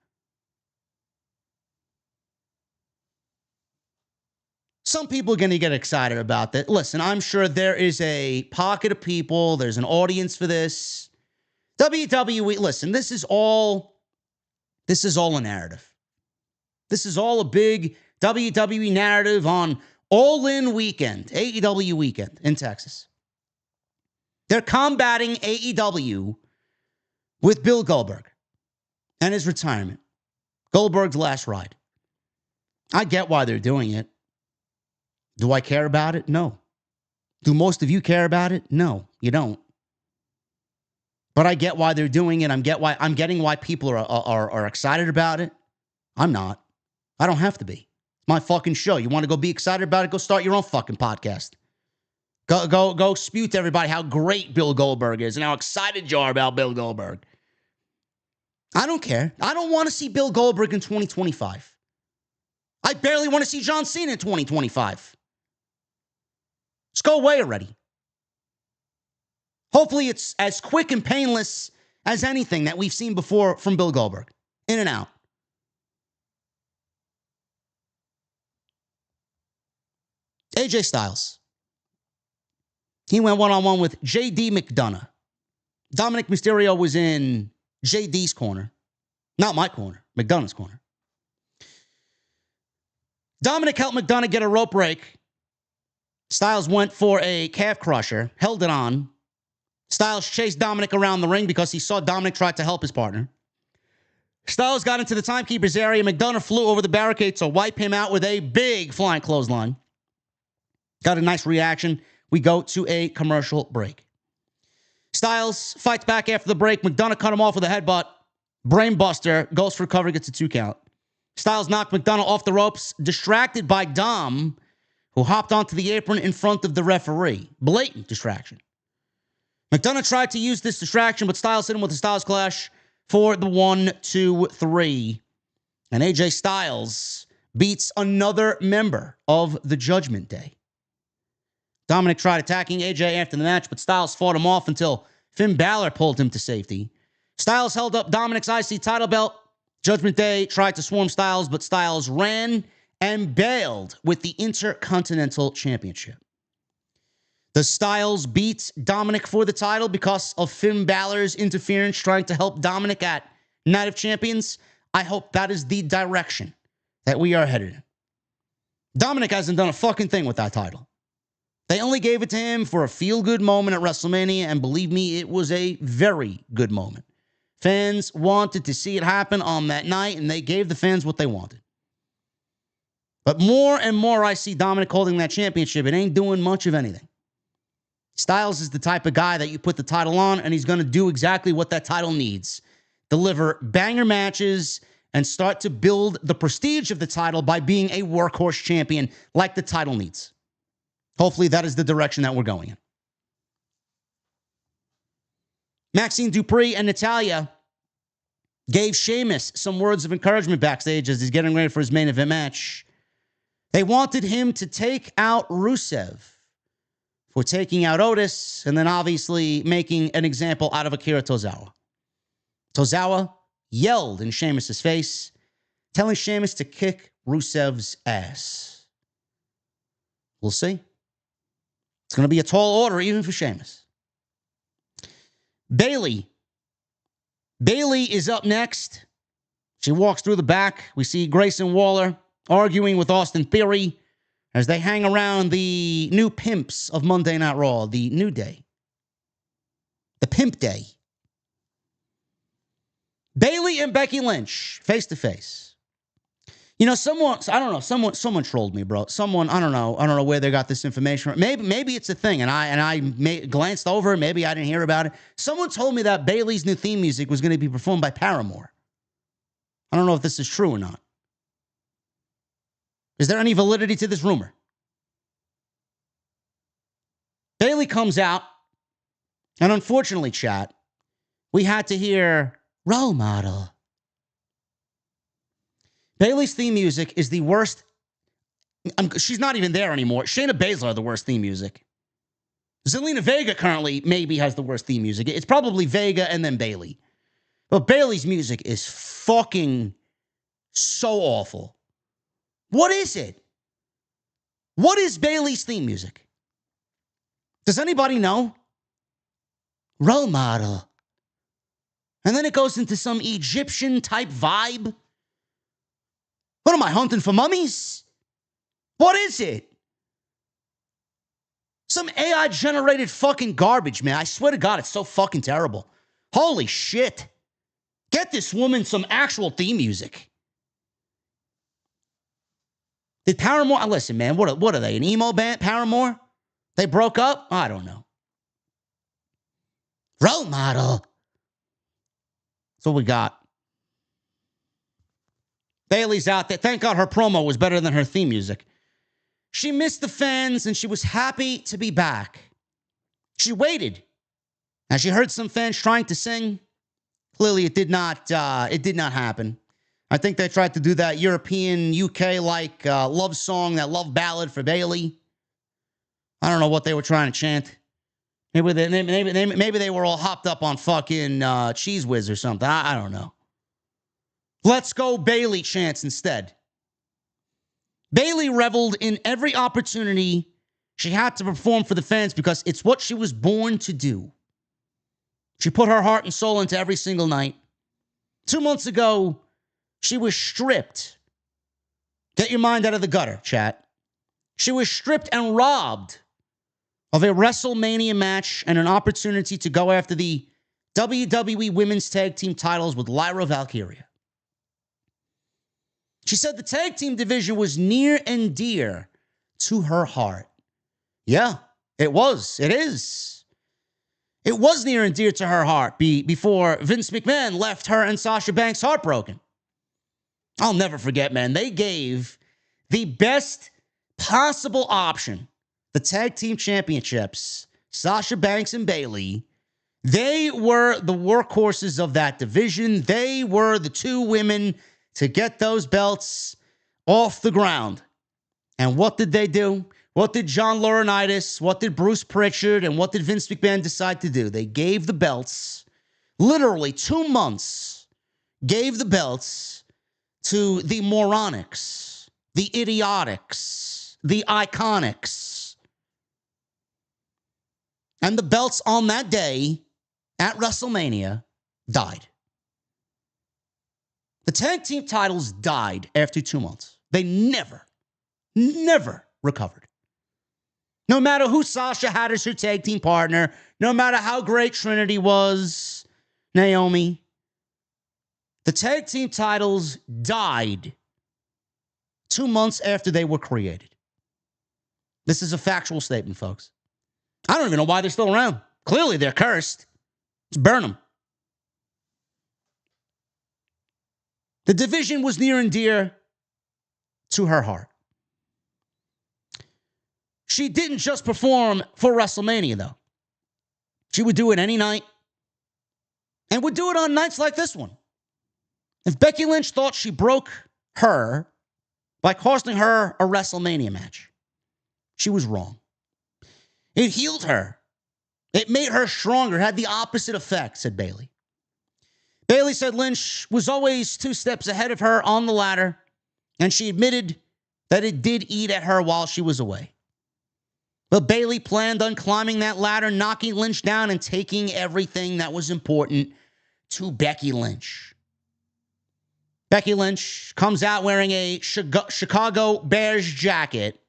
Some people are going to get excited about that. Listen, I'm sure there is a pocket of people. There's an audience for this. WWE, listen, this is all a narrative. This is all a big WWE narrative on All-In Weekend, AEW weekend in Texas. They're combating AEW with Bill Goldberg and his retirement. Goldberg's last ride. I get why they're doing it. Do I care about it? No. Do most of you care about it? No, you don't. But I get why they're doing it. I'm getting why people are excited about it. I'm not. I don't have to be. It's my fucking show. You want to go be excited about it? Go start your own fucking podcast. Go spew to everybody how great Bill Goldberg is and how excited you are about Bill Goldberg. I don't care. I don't want to see Bill Goldberg in 2025. I barely want to see John Cena in 2025. Just go away already. Hopefully it's as quick and painless as anything that we've seen before from Bill Goldberg. In and out. AJ Styles. He went one-on-one with JD McDonagh. Dominic Mysterio was in JD's corner. Not my corner. McDonagh's corner. Dominic helped McDonagh get a rope break. Styles went for a calf crusher. Held it on. Styles chased Dominic around the ring because he saw Dominic try to help his partner. Styles got into the timekeeper's area. McDonagh flew over the barricade to wipe him out with a big flying clothesline. Got a nice reaction. We go to a commercial break. Styles fights back after the break. McDonagh cut him off with a headbutt. Brainbuster goes for cover, gets a 2 count. Styles knocked McDonagh off the ropes, distracted by Dom, who hopped onto the apron in front of the referee. Blatant distraction. McDonagh tried to use this distraction, but Styles hit him with a Styles Clash for the 1, 2, 3. And AJ Styles beats another member of the Judgment Day. Dominic tried attacking AJ after the match, but Styles fought him off until Finn Balor pulled him to safety. Styles held up Dominic's IC title belt. Judgment Day tried to swarm Styles, but Styles ran and bailed with the Intercontinental Championship. The Styles beat Dominic for the title because of Finn Balor's interference trying to help Dominic at Night of Champions. I hope that is the direction that we are headed in. Dominic hasn't done a fucking thing with that title. They only gave it to him for a feel-good moment at WrestleMania, and believe me, it was a very good moment. Fans wanted to see it happen on that night, and they gave the fans what they wanted. But more and more I see Dominic holding that championship, it ain't doing much of anything. Styles is the type of guy that you put the title on, and he's going to do exactly what that title needs. Deliver banger matches and start to build the prestige of the title by being a workhorse champion like the title needs. Hopefully that is the direction that we're going in. Maxine Dupree and Natalya gave Sheamus some words of encouragement backstage as he's getting ready for his main event match. They wanted him to take out Rusev for taking out Otis and then obviously making an example out of Akira Tozawa. Tozawa yelled in Sheamus' face, telling Sheamus to kick Rusev's ass. We'll see. It's going to be a tall order even for Sheamus. Bayley is up next. She walks through the back. We see Grayson Waller arguing with Austin Theory as they hang around the new pimps of Monday Night Raw, the New Day. The Pimp Day. Bayley and Becky Lynch, face to face. You know, I don't know, someone trolled me, bro. I don't know where they got this information from. Maybe it's a thing, and I glanced over it. Maybe I didn't hear about it. Someone told me that Bayley's new theme music was going to be performed by Paramore. I don't know if this is true or not. Is there any validity to this rumor? Bayley comes out, and unfortunately, chat, we had to hear Role Model. Bayley's theme music is the worst. She's not even there anymore. Shayna Baszler the worst theme music. Zelina Vega currently maybe has the worst theme music. It's probably Vega and then Bayley. But Bayley's music is fucking so awful. What is it? What is Bayley's theme music? Does anybody know? Role Model. And then it goes into some Egyptian type vibe. What am I, hunting for mummies? What is it? Some AI-generated fucking garbage, man. I swear to God, it's so fucking terrible. Holy shit. Get this woman some actual theme music. Did Paramore... Listen, man, what are they, an emo band, Paramore? They broke up? I don't know. Role Model. That's what we got. Bayley's out there. Thank God her promo was better than her theme music. She missed the fans and she was happy to be back. She waited. And she heard some fans trying to sing. Clearly it did not happen. I think they tried to do that European, UK-like love song, that love ballad for Bayley. I don't know what they were trying to chant. Maybe they were all hopped up on fucking Cheese Whiz or something. I don't know. Let's go Bayley chants instead. Bayley reveled in every opportunity she had to perform for the fans because it's what she was born to do. She put her heart and soul into every single night. 2 months ago, she was stripped. Get your mind out of the gutter, chat. She was stripped and robbed of a WrestleMania match and an opportunity to go after the WWE Women's Tag Team titles with Lyra Valkyria. She said the tag team division was near and dear to her heart. Yeah, it was. It is. It was near and dear to her heart before Vince McMahon left her and Sasha Banks heartbroken. I'll never forget, man. They gave the best possible option, the tag team championships, Sasha Banks and Bayley. They were the workhorses of that division. They were the two women to get those belts off the ground. And what did they do? What did John Laurinaitis, what did Bruce Pritchard, and what did Vince McMahon decide to do? They gave the belts, literally 2 months, gave the belts to the moronics, the idiotics, the iconics. And the belts on that day at WrestleMania died. The tag team titles died after 2 months. They never recovered. No matter who Sasha had as her tag team partner, no matter how great Trinity was, Naomi, the tag team titles died 2 months after they were created. This is a factual statement, folks. I don't even know why they're still around. Clearly, they're cursed. Let's burn them. The division was near and dear to her heart. She didn't just perform for WrestleMania, though. She would do it any night and would do it on nights like this one. If Becky Lynch thought she broke her by costing her a WrestleMania match, she was wrong. It healed her. It made her stronger, had the opposite effect, said Bayley. Bayley said Lynch was always 2 steps ahead of her on the ladder, and she admitted that it did eat at her while she was away. But Bayley planned on climbing that ladder, knocking Lynch down, and taking everything that was important to Becky Lynch. Becky Lynch comes out wearing a Chicago Bears jacket.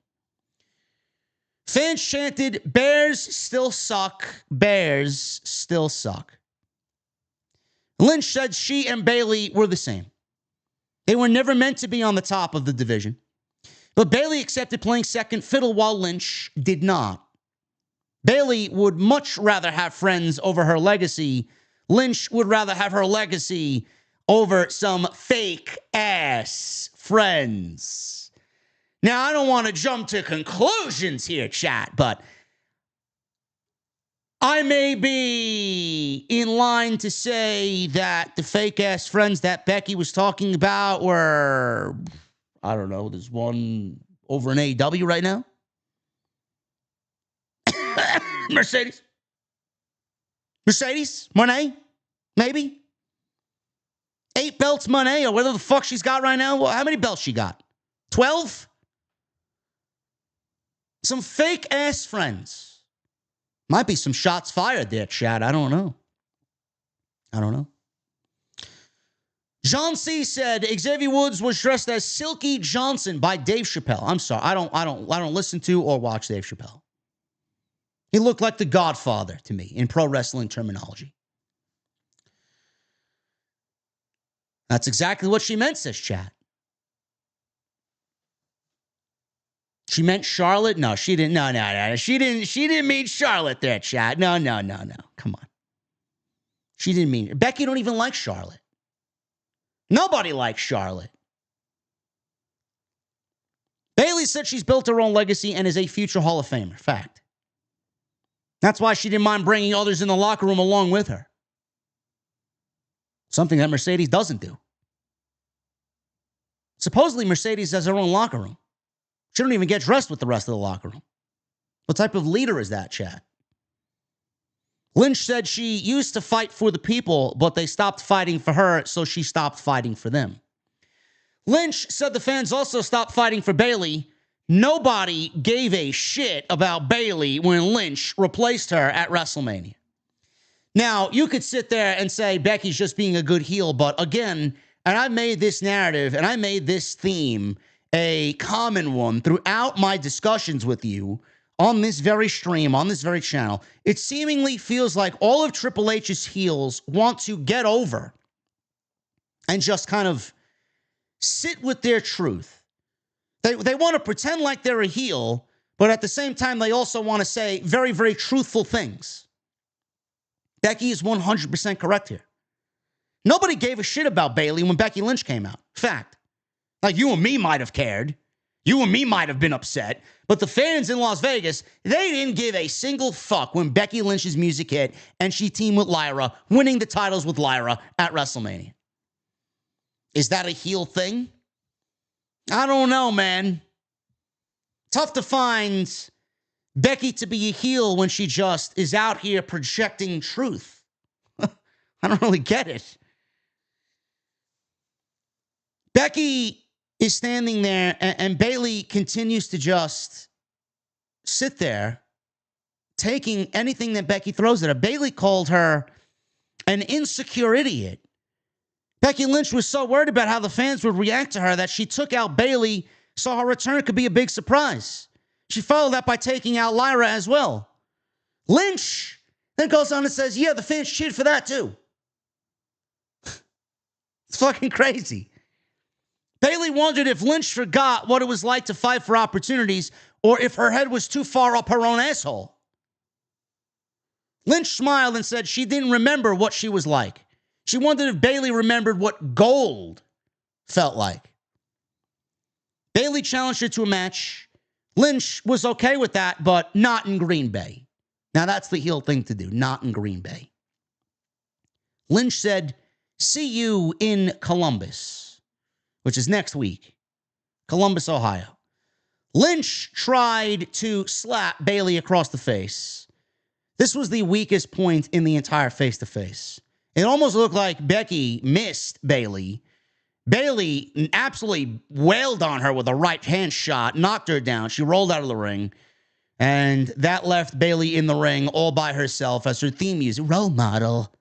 Fans chanted, "Bears still suck, Bears still suck." Lynch said she and Bayley were the same. They were never meant to be on the top of the division. But Bayley accepted playing second fiddle while Lynch did not. Bayley would much rather have friends over her legacy. Lynch would rather have her legacy over some fake-ass friends. Now, I don't want to jump to conclusions here, chat, but I may be in line to say that the fake-ass friends that Becky was talking about were, I don't know, there's one over in AEW right now. Mercedes, Monet, maybe. 8 belts, Monet, or whatever the fuck she's got right now. Well, how many belts she got? 12? Some fake-ass friends. Might be some shots fired there, Chad. I don't know. John C. said Xavier Woods was dressed as Silky Johnson by Dave Chappelle. I'm sorry. I don't listen to or watch Dave Chappelle. He looked like the Godfather to me in pro wrestling terminology. That's exactly what she meant, says Chad. She meant Charlotte? No, she didn't. No. She didn't mean Charlotte there, Chad. No. Come on. She didn't mean it. Becky don't even like Charlotte. Nobody likes Charlotte. Bayley said she's built her own legacy and is a future Hall of Famer. Fact. That's why she didn't mind bringing others in the locker room along with her. Something that Mercedes doesn't do. Supposedly, Mercedes has her own locker room. She don't even get dressed with the rest of the locker room. What type of leader is that, Chad? Lynch said she used to fight for the people, but they stopped fighting for her, so she stopped fighting for them. Lynch said the fans also stopped fighting for Bayley. Nobody gave a shit about Bayley when Lynch replaced her at WrestleMania. Now, you could sit there and say Becky's just being a good heel, but again, and I made this narrative and I made this theme a common one throughout my discussions with you on this very stream, on this very channel. It seemingly feels like all of Triple H's heels want to get over and just kind of sit with their truth. They want to pretend like they're a heel, but at the same time, they also want to say very, very truthful things. Becky is 100% correct here. Nobody gave a shit about Bayley when Becky Lynch came out. Fact. Like, you and me might have cared. You and me might have been upset. But the fans in Las Vegas, they didn't give a single fuck when Becky Lynch's music hit and she teamed with Lyra, winning the titles with Lyra at WrestleMania. Is that a heel thing? I don't know, man. Tough to find Becky to be a heel when she just is out here projecting truth. I don't really get it. Becky is standing there, and Bayley continues to just sit there, taking anything that Becky throws at her. Bayley called her an insecure idiot. Becky Lynch was so worried about how the fans would react to her that she took out Bayley so her return could be a big surprise. She followed that by taking out Lyra as well. Lynch then goes on and says, yeah, the fans cheered for that too. It's fucking crazy. Bayley wondered if Lynch forgot what it was like to fight for opportunities or if her head was too far up her own asshole. Lynch smiled and said she didn't remember what she was like. She wondered if Bayley remembered what gold felt like. Bayley challenged her to a match. Lynch was okay with that, but not in Green Bay. Now, that's the heel thing to do, not in Green Bay. Lynch said, see you in Columbus, which is next week. Columbus, Ohio. Lynch tried to slap Bayley across the face. This was the weakest point in the entire face-to-face. It almost looked like Becky missed Bayley. Bayley absolutely wailed on her with a right hand shot, knocked her down. She rolled out of the ring, and that left Bayley in the ring all by herself as her theme music, Role Model,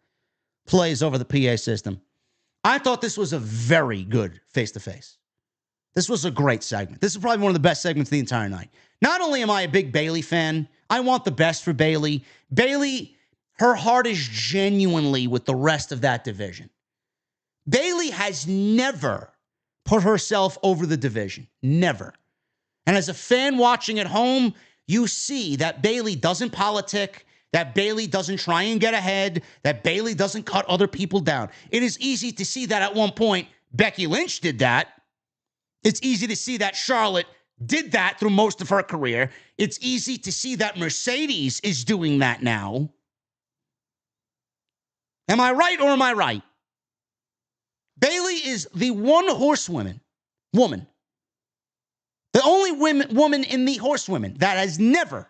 plays over the PA system. I thought this was a very good face-to-face. This was a great segment. This is probably one of the best segments of the entire night. Not only am I a big Bayley fan, I want the best for Bayley. Bayley, her heart is genuinely with the rest of that division. Bayley has never put herself over the division. Never. And as a fan watching at home, you see that Bayley doesn't politic, that Bayley doesn't try and get ahead, that Bayley doesn't cut other people down. It is easy to see that at one point Becky Lynch did that. It's easy to see that Charlotte did that through most of her career. It's easy to see that Mercedes is doing that now. Am I right or am I right? Bayley is the one horsewoman, the only woman in the horsewomen that has never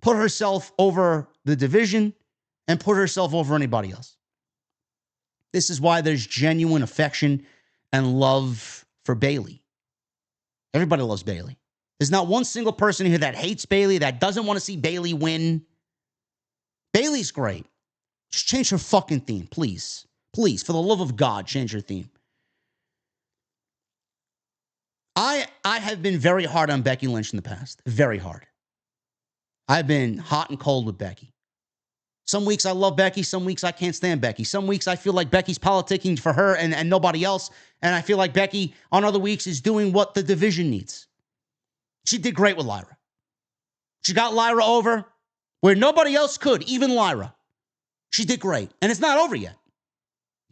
put herself over the division and put herself over anybody else. This is why there's genuine affection and love for Bayley. Everybody loves Bayley. There's not one single person here that hates Bayley, that doesn't want to see Bayley win. Bayley's great. Just change her fucking theme, please. Please, for the love of God, change her theme. I have been very hard on Becky Lynch in the past. Very hard. I've been hot and cold with Becky. Some weeks I love Becky. Some weeks I can't stand Becky. Some weeks I feel like Becky's politicking for her and nobody else. And I feel like Becky on other weeks is doing what the division needs. She did great with Lyra. She got Lyra over where nobody else could, even Lyra. She did great. And it's not over yet.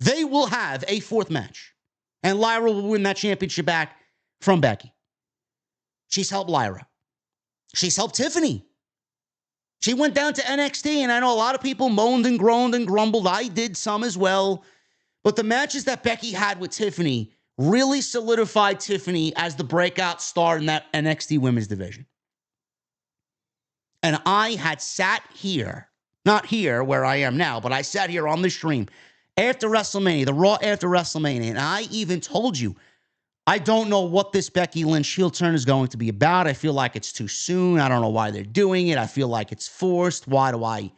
They will have a fourth match. And Lyra will win that championship back from Becky. She's helped Lyra. She's helped Tiffany. She went down to NXT, and I know a lot of people moaned and groaned and grumbled. I did some as well. But the matches that Becky had with Tiffany really solidified Tiffany as the breakout star in that NXT women's division. And I had sat here, not here where I am now, but I sat here on the stream after WrestleMania, the Raw after WrestleMania, and I even told you, I don't know what this Becky Lynch heel turn is going to be about. I feel like it's too soon. I don't know why they're doing it. I feel like it's forced. Why do I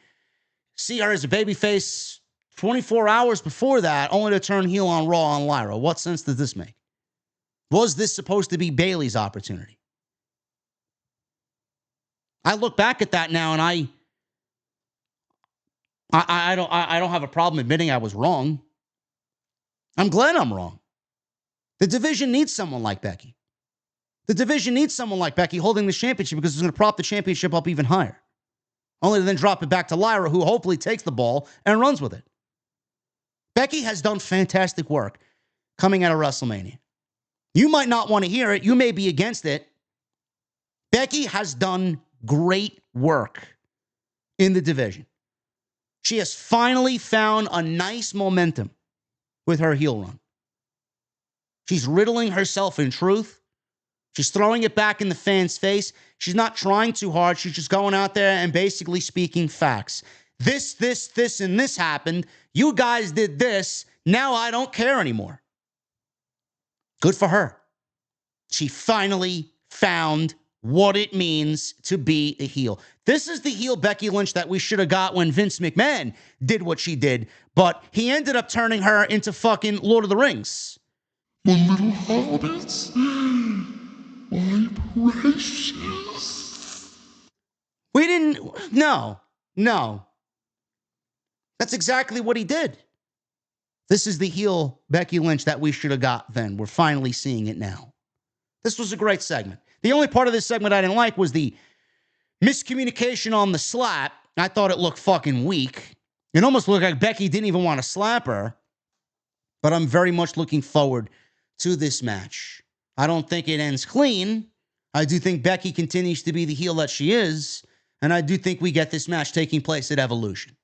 see her as a babyface 24 hours before that, only to turn heel on Raw on Lyra? What sense does this make? Was this supposed to be Bayley's opportunity? I look back at that now, and I don't have a problem admitting I was wrong. I'm glad I'm wrong. The division needs someone like Becky. The division needs someone like Becky holding the championship because it's going to prop the championship up even higher. Only to then drop it back to Lyra, who hopefully takes the ball and runs with it. Becky has done fantastic work coming out of WrestleMania. You might not want to hear it. You may be against it. Becky has done great work in the division. She has finally found a nice momentum with her heel run. She's riddling herself in truth. She's throwing it back in the fans' face. She's not trying too hard. She's just going out there and basically speaking facts. This, and this happened. You guys did this. Now I don't care anymore. Good for her. She finally found what it means to be a heel. This is the heel Becky Lynch that we should have got when Vince McMahon did what she did, but he ended up turning her into fucking Lord of the Rings. My little hobbits, my precious. We didn't, no. That's exactly what he did. This is the heel Becky Lynch that we should have got then. We're finally seeing it now. This was a great segment. The only part of this segment I didn't like was the miscommunication on the slap. I thought it looked fucking weak. It almost looked like Becky didn't even want to slap her. But I'm very much looking forward to this match. I don't think it ends clean. I do think Becky continues to be the heel that she is. And I do think we get this match taking place at Evolution.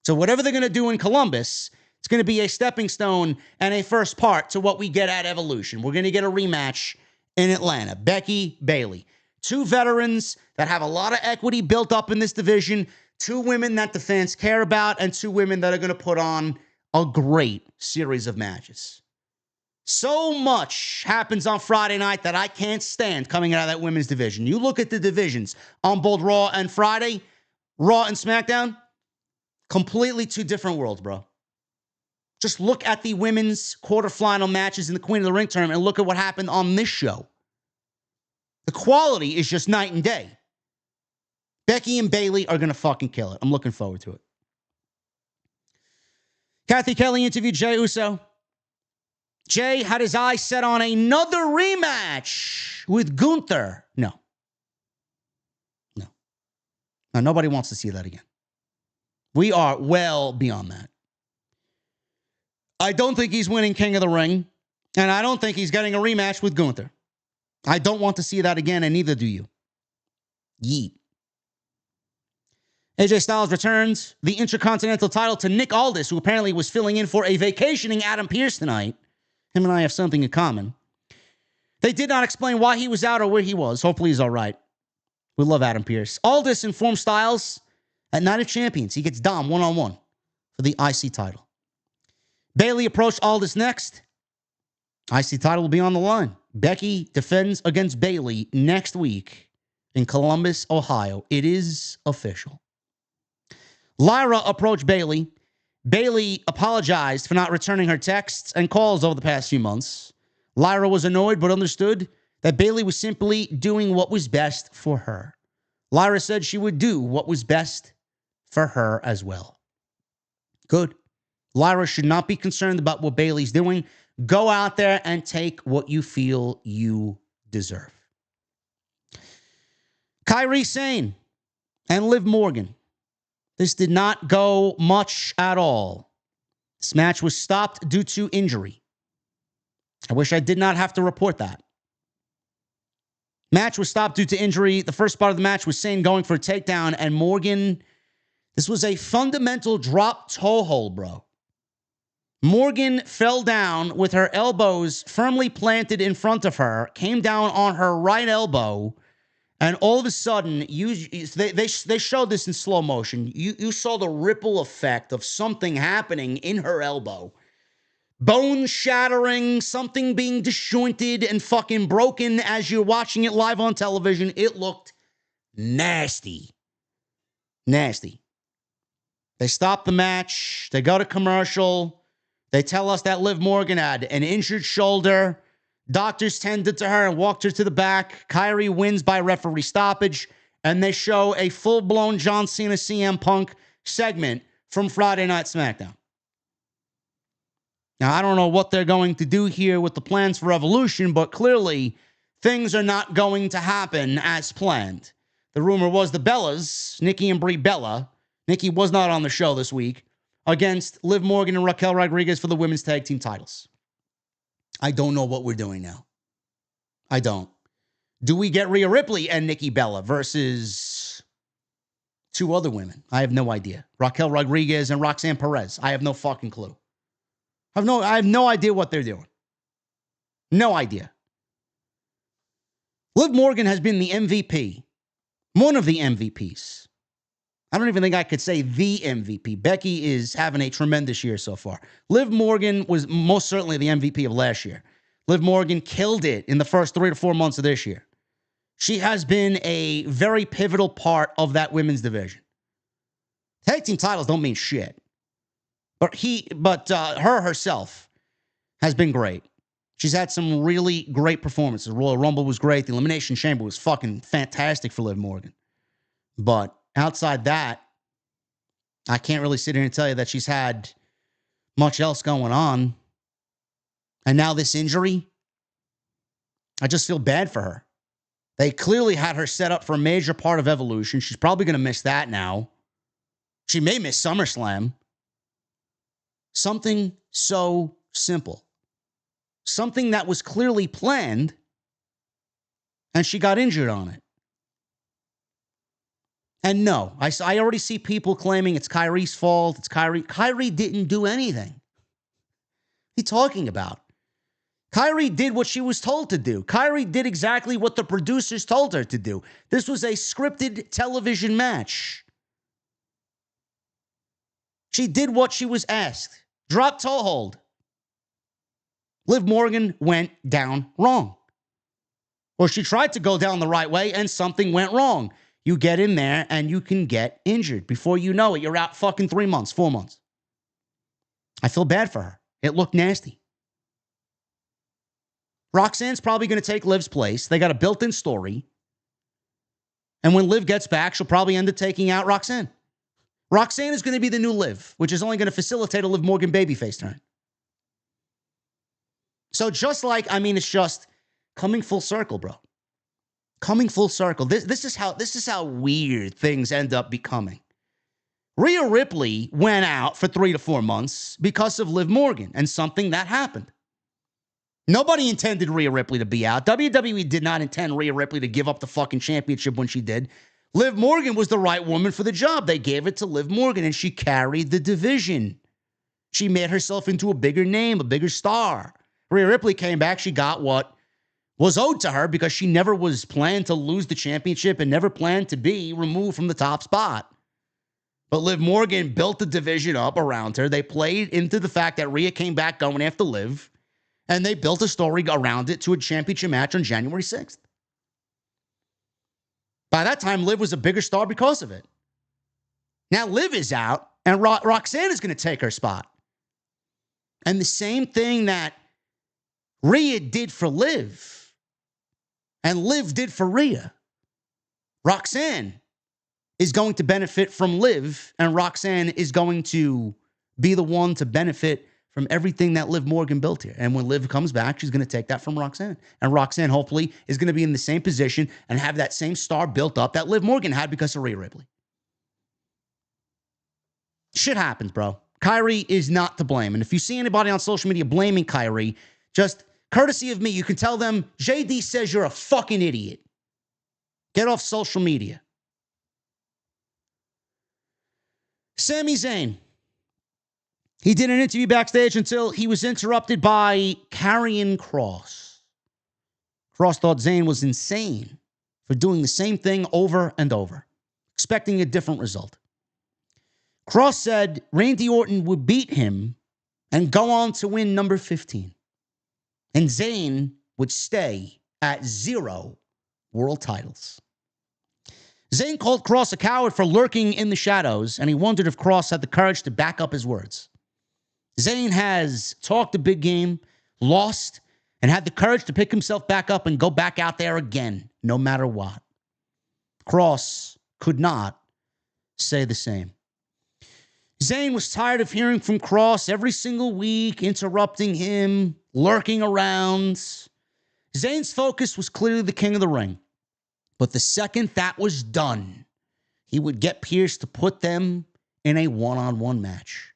So whatever they're going to do in Columbus, it's going to be a stepping stone and a first part to what we get at Evolution. We're going to get a rematch in Atlanta. Becky, Bayley. Two veterans that have a lot of equity built up in this division. Two women that the fans care about. And two women that are going to put on a great series of matches. So much happens on Friday night that I can't stand coming out of that women's division. You look at the divisions on both Raw and Friday, Raw and SmackDown, completely two different worlds, bro. Just look at the women's quarterfinal matches in the Queen of the Ring tournament and look at what happened on this show. The quality is just night and day. Becky and Bayley are going to fucking kill it. I'm looking forward to it. Kathy Kelly interviewed Jey Uso. Jey had his eyes set on another rematch with Gunther. No. Now, nobody wants to see that again. We are well beyond that. I don't think he's winning King of the Ring, and I don't think he's getting a rematch with Gunther. I don't want to see that again, and neither do you. Yeet. AJ Styles returns the Intercontinental title to Nick Aldis, who apparently was filling in for a vacationing Adam Pearce tonight. Him and I have something in common. They did not explain why he was out or where he was. Hopefully he's all right. We love Adam Pearce. Aldis informed Styles at Night of Champions. He gets Dom one-on-one for the IC title. Bayley approached Aldis next. IC title will be on the line. Becky defends against Bayley next week in Columbus, Ohio. It is official. Lyra approached Bayley. Bayley apologized for not returning her texts and calls over the past few months. Lyra was annoyed but understood that Bayley was simply doing what was best for her. Lyra said she would do what was best for her as well. Good. Lyra should not be concerned about what Bayley's doing. Go out there and take what you feel you deserve. Kairi Sane and Liv Morgan. This did not go much at all. This match was stopped due to injury. I wish I did not have to report that. Match was stopped due to injury. The first part of the match was Sane going for a takedown, and Morgan, this was a fundamental drop toe hold, bro. Morgan fell down with her elbows firmly planted in front of her, came down on her right elbow, and all of a sudden, they showed this in slow motion. You saw the ripple effect of something happening in her elbow. Bone shattering, something being disjointed and fucking broken as you're watching it live on television. It looked nasty. Nasty. They stop the match. They go to commercial. They tell us that Liv Morgan had an injured shoulder. Doctors tended to her and walked her to the back. Kairi wins by referee stoppage. And they show a full-blown John Cena CM Punk segment from Friday Night SmackDown. Now, I don't know what they're going to do here with the plans for Evolution, but clearly things are not going to happen as planned. The rumor was the Bellas, Nikki and Brie Bella, Nikki was not on the show this week, against Liv Morgan and Raquel Rodriguez for the women's tag team titles. I don't know what we're doing now. I don't. Do we get Rhea Ripley and Nikki Bella versus two other women? I have no idea. Raquel Rodriguez and Roxanne Perez. I have no fucking clue. I have no idea what they're doing. No idea. Liv Morgan has been the MVP. One of the MVPs. I don't even think I could say the MVP. Becky is having a tremendous year so far. Liv Morgan was most certainly the MVP of last year. Liv Morgan killed it in the first 3 to 4 months of this year. She has been a very pivotal part of that women's division. Tag team titles don't mean shit. But her herself has been great. She's had some really great performances. Royal Rumble was great. The Elimination Chamber was fucking fantastic for Liv Morgan. But outside that, I can't really sit here and tell you that she's had much else going on. And now this injury, I just feel bad for her. They clearly had her set up for a major part of Evolution. She's probably going to miss that now. She may miss SummerSlam. Something so simple. Something that was clearly planned, and she got injured on it. And no, I already see people claiming it's Kairi's fault. It's Kairi. Kairi didn't do anything. What are you talking about? Kairi did what she was told to do. Kairi did exactly what the producers told her to do. This was a scripted television match. She did what she was asked. Drop toe hold. Liv Morgan went down wrong. Or she tried to go down the right way and something went wrong. You get in there and you can get injured. Before you know it, you're out fucking 3 months, 4 months. I feel bad for her. It looked nasty. Roxanne's probably going to take Liv's place. They got a built-in story. And when Liv gets back, she'll probably end up taking out Roxanne. Roxanne is going to be the new Liv, which is only going to facilitate a Liv Morgan babyface turn. So just like, it's just coming full circle, bro. Coming full circle. This is how weird things end up becoming. Rhea Ripley went out for 3 to 4 months because of Liv Morgan and something that happened. Nobody intended Rhea Ripley to be out. WWE did not intend Rhea Ripley to give up the fucking championship when she did. Liv Morgan was the right woman for the job. They gave it to Liv Morgan, and she carried the division. She made herself into a bigger name, a bigger star. Rhea Ripley came back. She got what was owed to her because she never was planned to lose the championship and never planned to be removed from the top spot. But Liv Morgan built the division up around her. They played into the fact that Rhea came back going after Liv, and they built a story around it to a championship match on January 6th. By that time, Liv was a bigger star because of it. Now Liv is out, and Roxanne is going to take her spot. And the same thing that Rhea did for Liv, and Liv did for Rhea, Roxanne is going to benefit from Liv, and Roxanne is going to be the one to benefit from everything that Liv Morgan built here. And when Liv comes back, she's going to take that from Roxanne. And Roxanne, hopefully, is going to be in the same position and have that same star built up that Liv Morgan had because of Rhea Ripley. Shit happens, bro. Kairi is not to blame. And if you see anybody on social media blaming Kairi, just courtesy of me, you can tell them, JD says you're a fucking idiot. Get off social media. Sami Zayn. He did an interview backstage until he was interrupted by Karrion Kross. Kross thought Zayn was insane for doing the same thing over and over, expecting a different result. Kross said Randy Orton would beat him and go on to win number 15. And Zayn would stay at 0 world titles. Zayn called Kross a coward for lurking in the shadows, and he wondered if Kross had the courage to back up his words. Zayn has talked a big game, lost, and had the courage to pick himself back up and go back out there again, no matter what. Kross could not say the same. Zayn was tired of hearing from Kross every single week, interrupting him, lurking around. Zayn's focus was clearly the king of the ring. But the second that was done, he would get Pierce to put them in a one-on-one match.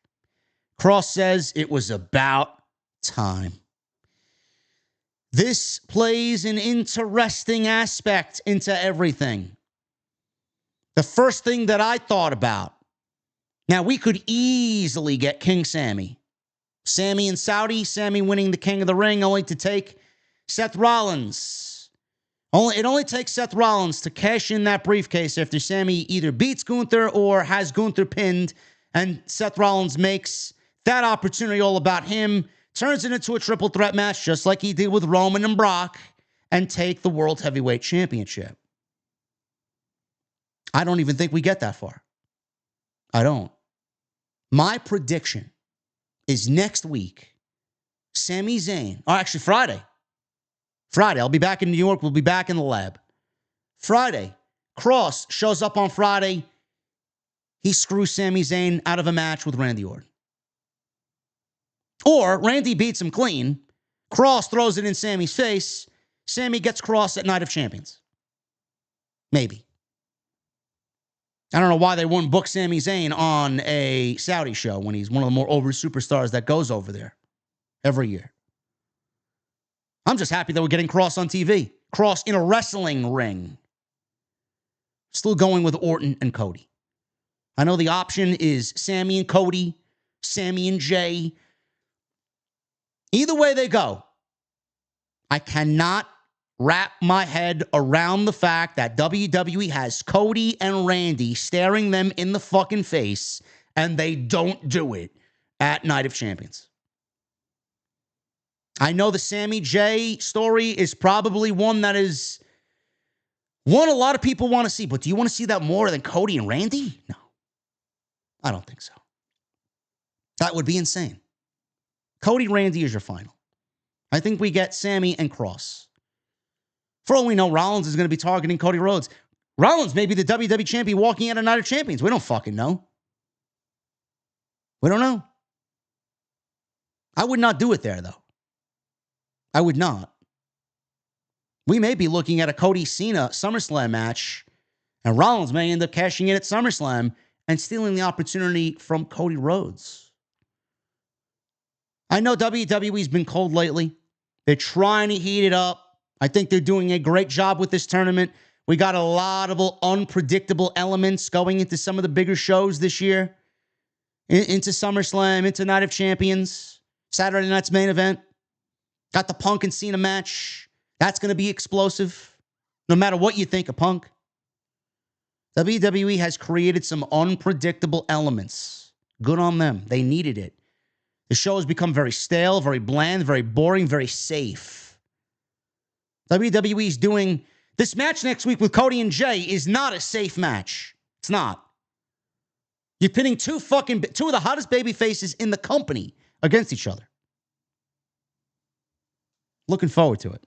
Kross says it was about time. This plays an interesting aspect into everything. The first thing that I thought about, now we could easily get King Sami. Sami and Saudi, Sami winning the King of the Ring, only to take Seth Rollins. It only takes Seth Rollins to cash in that briefcase after Sami either beats Gunther or has Gunther pinned, and Seth Rollins makes that opportunity all about him, turns it into a triple threat match just like he did with Roman and Brock, and take the World Heavyweight Championship. I don't even think we get that far. I don't. My prediction is next week, Sami Zayn, or actually Friday, I'll be back in New York. We'll be back in the lab. Friday, Kross shows up on Friday. He screws Sami Zayn out of a match with Randy Orton. Or Randy beats him clean. Kross throws it in Sami's face. Sami gets Kross at Night of Champions. Maybe. I don't know why they wouldn't book Sami Zayn on a Saudi show when he's one of the more over superstars that goes over there every year. I'm just happy that we're getting Kross on TV. Kross in a wrestling ring. Still going with Orton and Cody. I know the option is Sami and Cody, Sami and Jey. Either way they go, I cannot wrap my head around the fact that WWE has Cody and Randy staring them in the fucking face, and they don't do it at Night of Champions. I know the Sami Jey story is probably one that is one a lot of people want to see, but do you want to see that more than Cody and Randy? No, I don't think so. That would be insane. Cody Randy is your final. I think we get Sami and Kross. For all we know, Rollins is going to be targeting Cody Rhodes. Rollins may be the WWE champion walking out of Night of Champions. We don't fucking know. We don't know. I would not do it there, though. I would not. We may be looking at a Cody Cena SummerSlam match, and Rollins may end up cashing in at SummerSlam and stealing the opportunity from Cody Rhodes. I know WWE's been cold lately. They're trying to heat it up. I think they're doing a great job with this tournament. We got a lot of unpredictable elements going into some of the bigger shows this year. Into SummerSlam, into Night of Champions, Saturday night's main event. Got the Punk and Cena match. That's going to be explosive, no matter what you think of Punk. WWE has created some unpredictable elements. Good on them. They needed it. The show has become very stale, very bland, very boring, very safe. WWE's doing this match next week with Cody and Jey is not a safe match. It's not. You're pitting two of the hottest baby faces in the company against each other. Looking forward to it.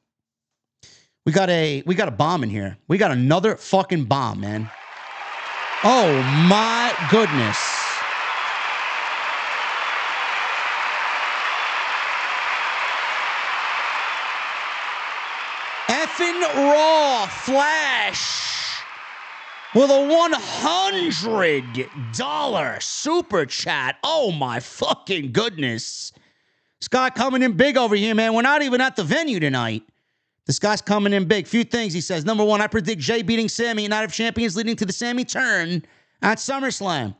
We got a bomb in here. We got another fucking bomb, man. Oh my goodness. Effing Raw Flash with a $100 super chat. Oh my fucking goodness. This guy coming in big over here, man. We're not even at the venue tonight. This guy's coming in big. Few things he says. Number one, I predict Jey beating Sami in Night of Champions, leading to the Sami turn at SummerSlam.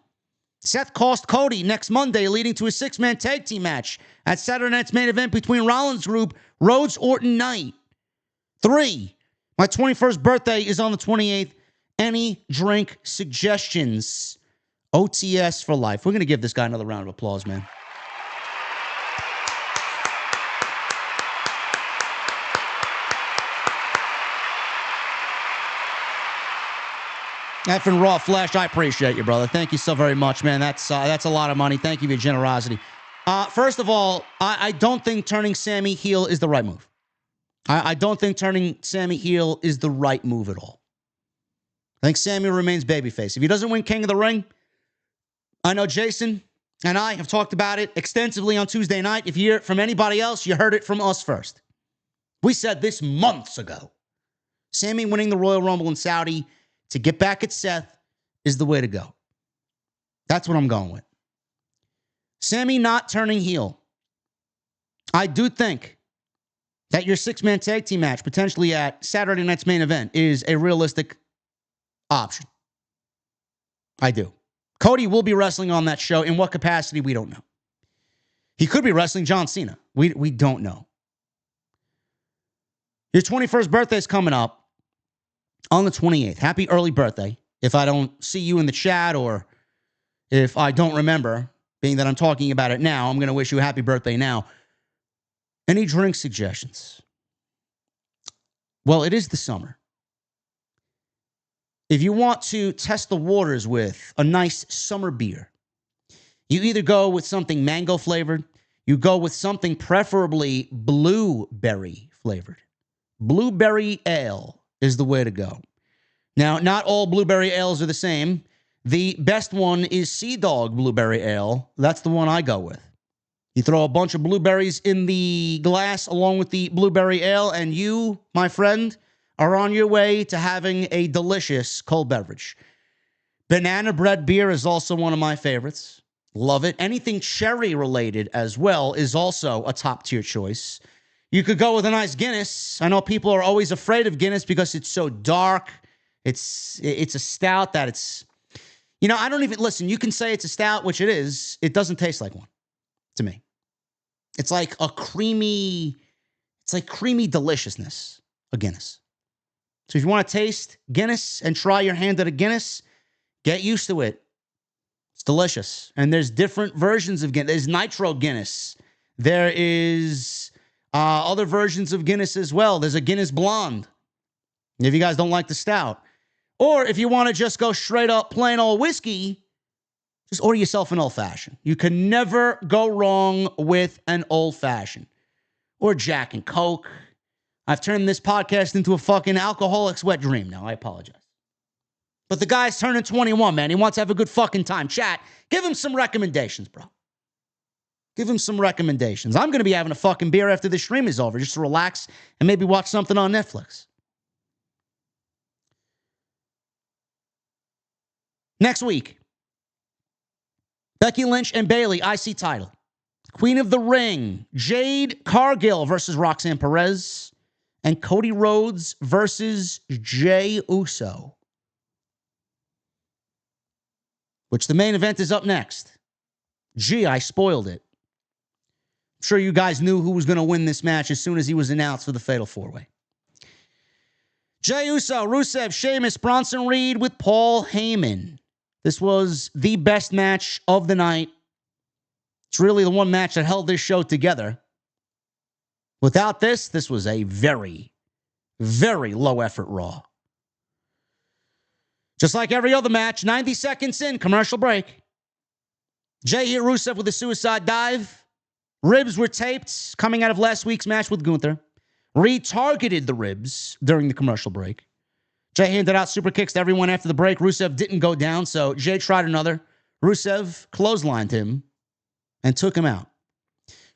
Seth cost Cody next Monday, leading to a 6-man tag team match at Saturday night's main event between Rollins Group, Rhodes, Orton, Knight. 3, my 21st birthday is on the 28th. Any drink suggestions? OTS for life. We're going to give this guy another round of applause, man. Effing Raw Flash, I appreciate you, brother. Thank you so very much, man. That's a lot of money. Thank you for your generosity. First of all, I don't think turning Sami heel is the right move. I don't think turning Sami heel is the right move at all. I think Sami remains babyface. If he doesn't win King of the Ring, I know Jason and I have talked about it extensively on Tuesday night. If you hear it from anybody else, you heard it from us first. We said this months ago. Sami winning the Royal Rumble in Saudi to get back at Seth is the way to go. That's what I'm going with. Sami not turning heel. I do think that your 6-man tag team match, potentially at Saturday night's main event, is a realistic option. I do. Cody will be wrestling on that show. In what capacity, we don't know. He could be wrestling John Cena. We don't know. Your 21st birthday is coming up on the 28th. Happy early birthday. If I don't see you in the chat or if I don't remember, being that I'm talking about it now, I'm going to wish you a happy birthday now. Any drink suggestions? Well, it is the summer. If you want to test the waters with a nice summer beer, you either go with something mango flavored, you go with something preferably blueberry flavored. Blueberry ale is the way to go. Now, not all blueberry ales are the same. The best one is Sea Dog Blueberry Ale. That's the one I go with. You throw a bunch of blueberries in the glass along with the blueberry ale, and you, my friend, are on your way to having a delicious cold beverage. Banana bread beer is also one of my favorites. Love it. Anything cherry related as well is also a top tier choice. You could go with a nice Guinness. I know people are always afraid of Guinness because it's so dark. It's a stout that it's, I don't even, listen, you can say it's a stout, which it is. It doesn't taste like one to me. It's like creamy deliciousness of Guinness. So if you want to taste Guinness and try your hand at a Guinness, get used to it. It's delicious. And there's different versions of Guinness. There's Nitro Guinness. There is other versions of Guinness as well. There's a Guinness Blonde. If you guys don't like the stout. Or if you want to just go straight up plain old whiskey, just order yourself an old-fashioned. You can never go wrong with an old-fashioned. Or Jack and Coke. I've turned this podcast into a fucking alcoholic's wet dream now. I apologize. But the guy's turning 21, man. He wants to have a good fucking time. Chat, give him some recommendations, bro. Give him some recommendations. I'm going to be having a fucking beer after the stream is over just to relax and maybe watch something on Netflix. Next week, Becky Lynch and Bayley, IC title. Queen of the Ring, Jade Cargill versus Roxanne Perez. And Cody Rhodes versus Jey Uso. Which the main event is up next. Gee, I spoiled it. I'm sure you guys knew who was going to win this match as soon as he was announced for the Fatal 4-Way. Jey Uso, Rusev, Sheamus, Bronson Reed with Paul Heyman. This was the best match of the night. It's really the one match that held this show together. Without this was a very, very low-effort Raw. Just like every other match, 90 seconds in, commercial break. Jey hit Rusev with a suicide dive. Ribs were taped coming out of last week's match with Gunther. Reed targeted the ribs during the commercial break. Jey handed out super kicks to everyone after the break. Rusev didn't go down, so Jey tried another. Rusev clotheslined him and took him out.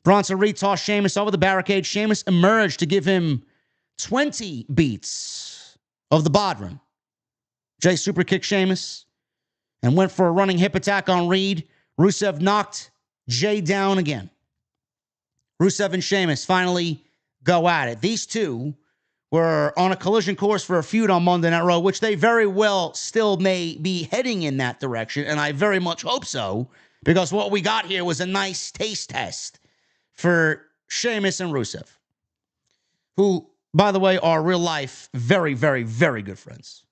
Bronson Reed tossed Sheamus over the barricade. Sheamus emerged to give him 20 beats of the Bodhrán. Jey super kicked Sheamus and went for a running hip attack on Reed. Rusev knocked Jey down again. Rusev and Sheamus finally go at it. These two were on a collision course for a feud on Monday Night Raw, which they very well still may be heading in that direction, and I very much hope so, because what we got here was a nice taste test for Sheamus and Rusev, who, by the way, are real life very, very, very good friends.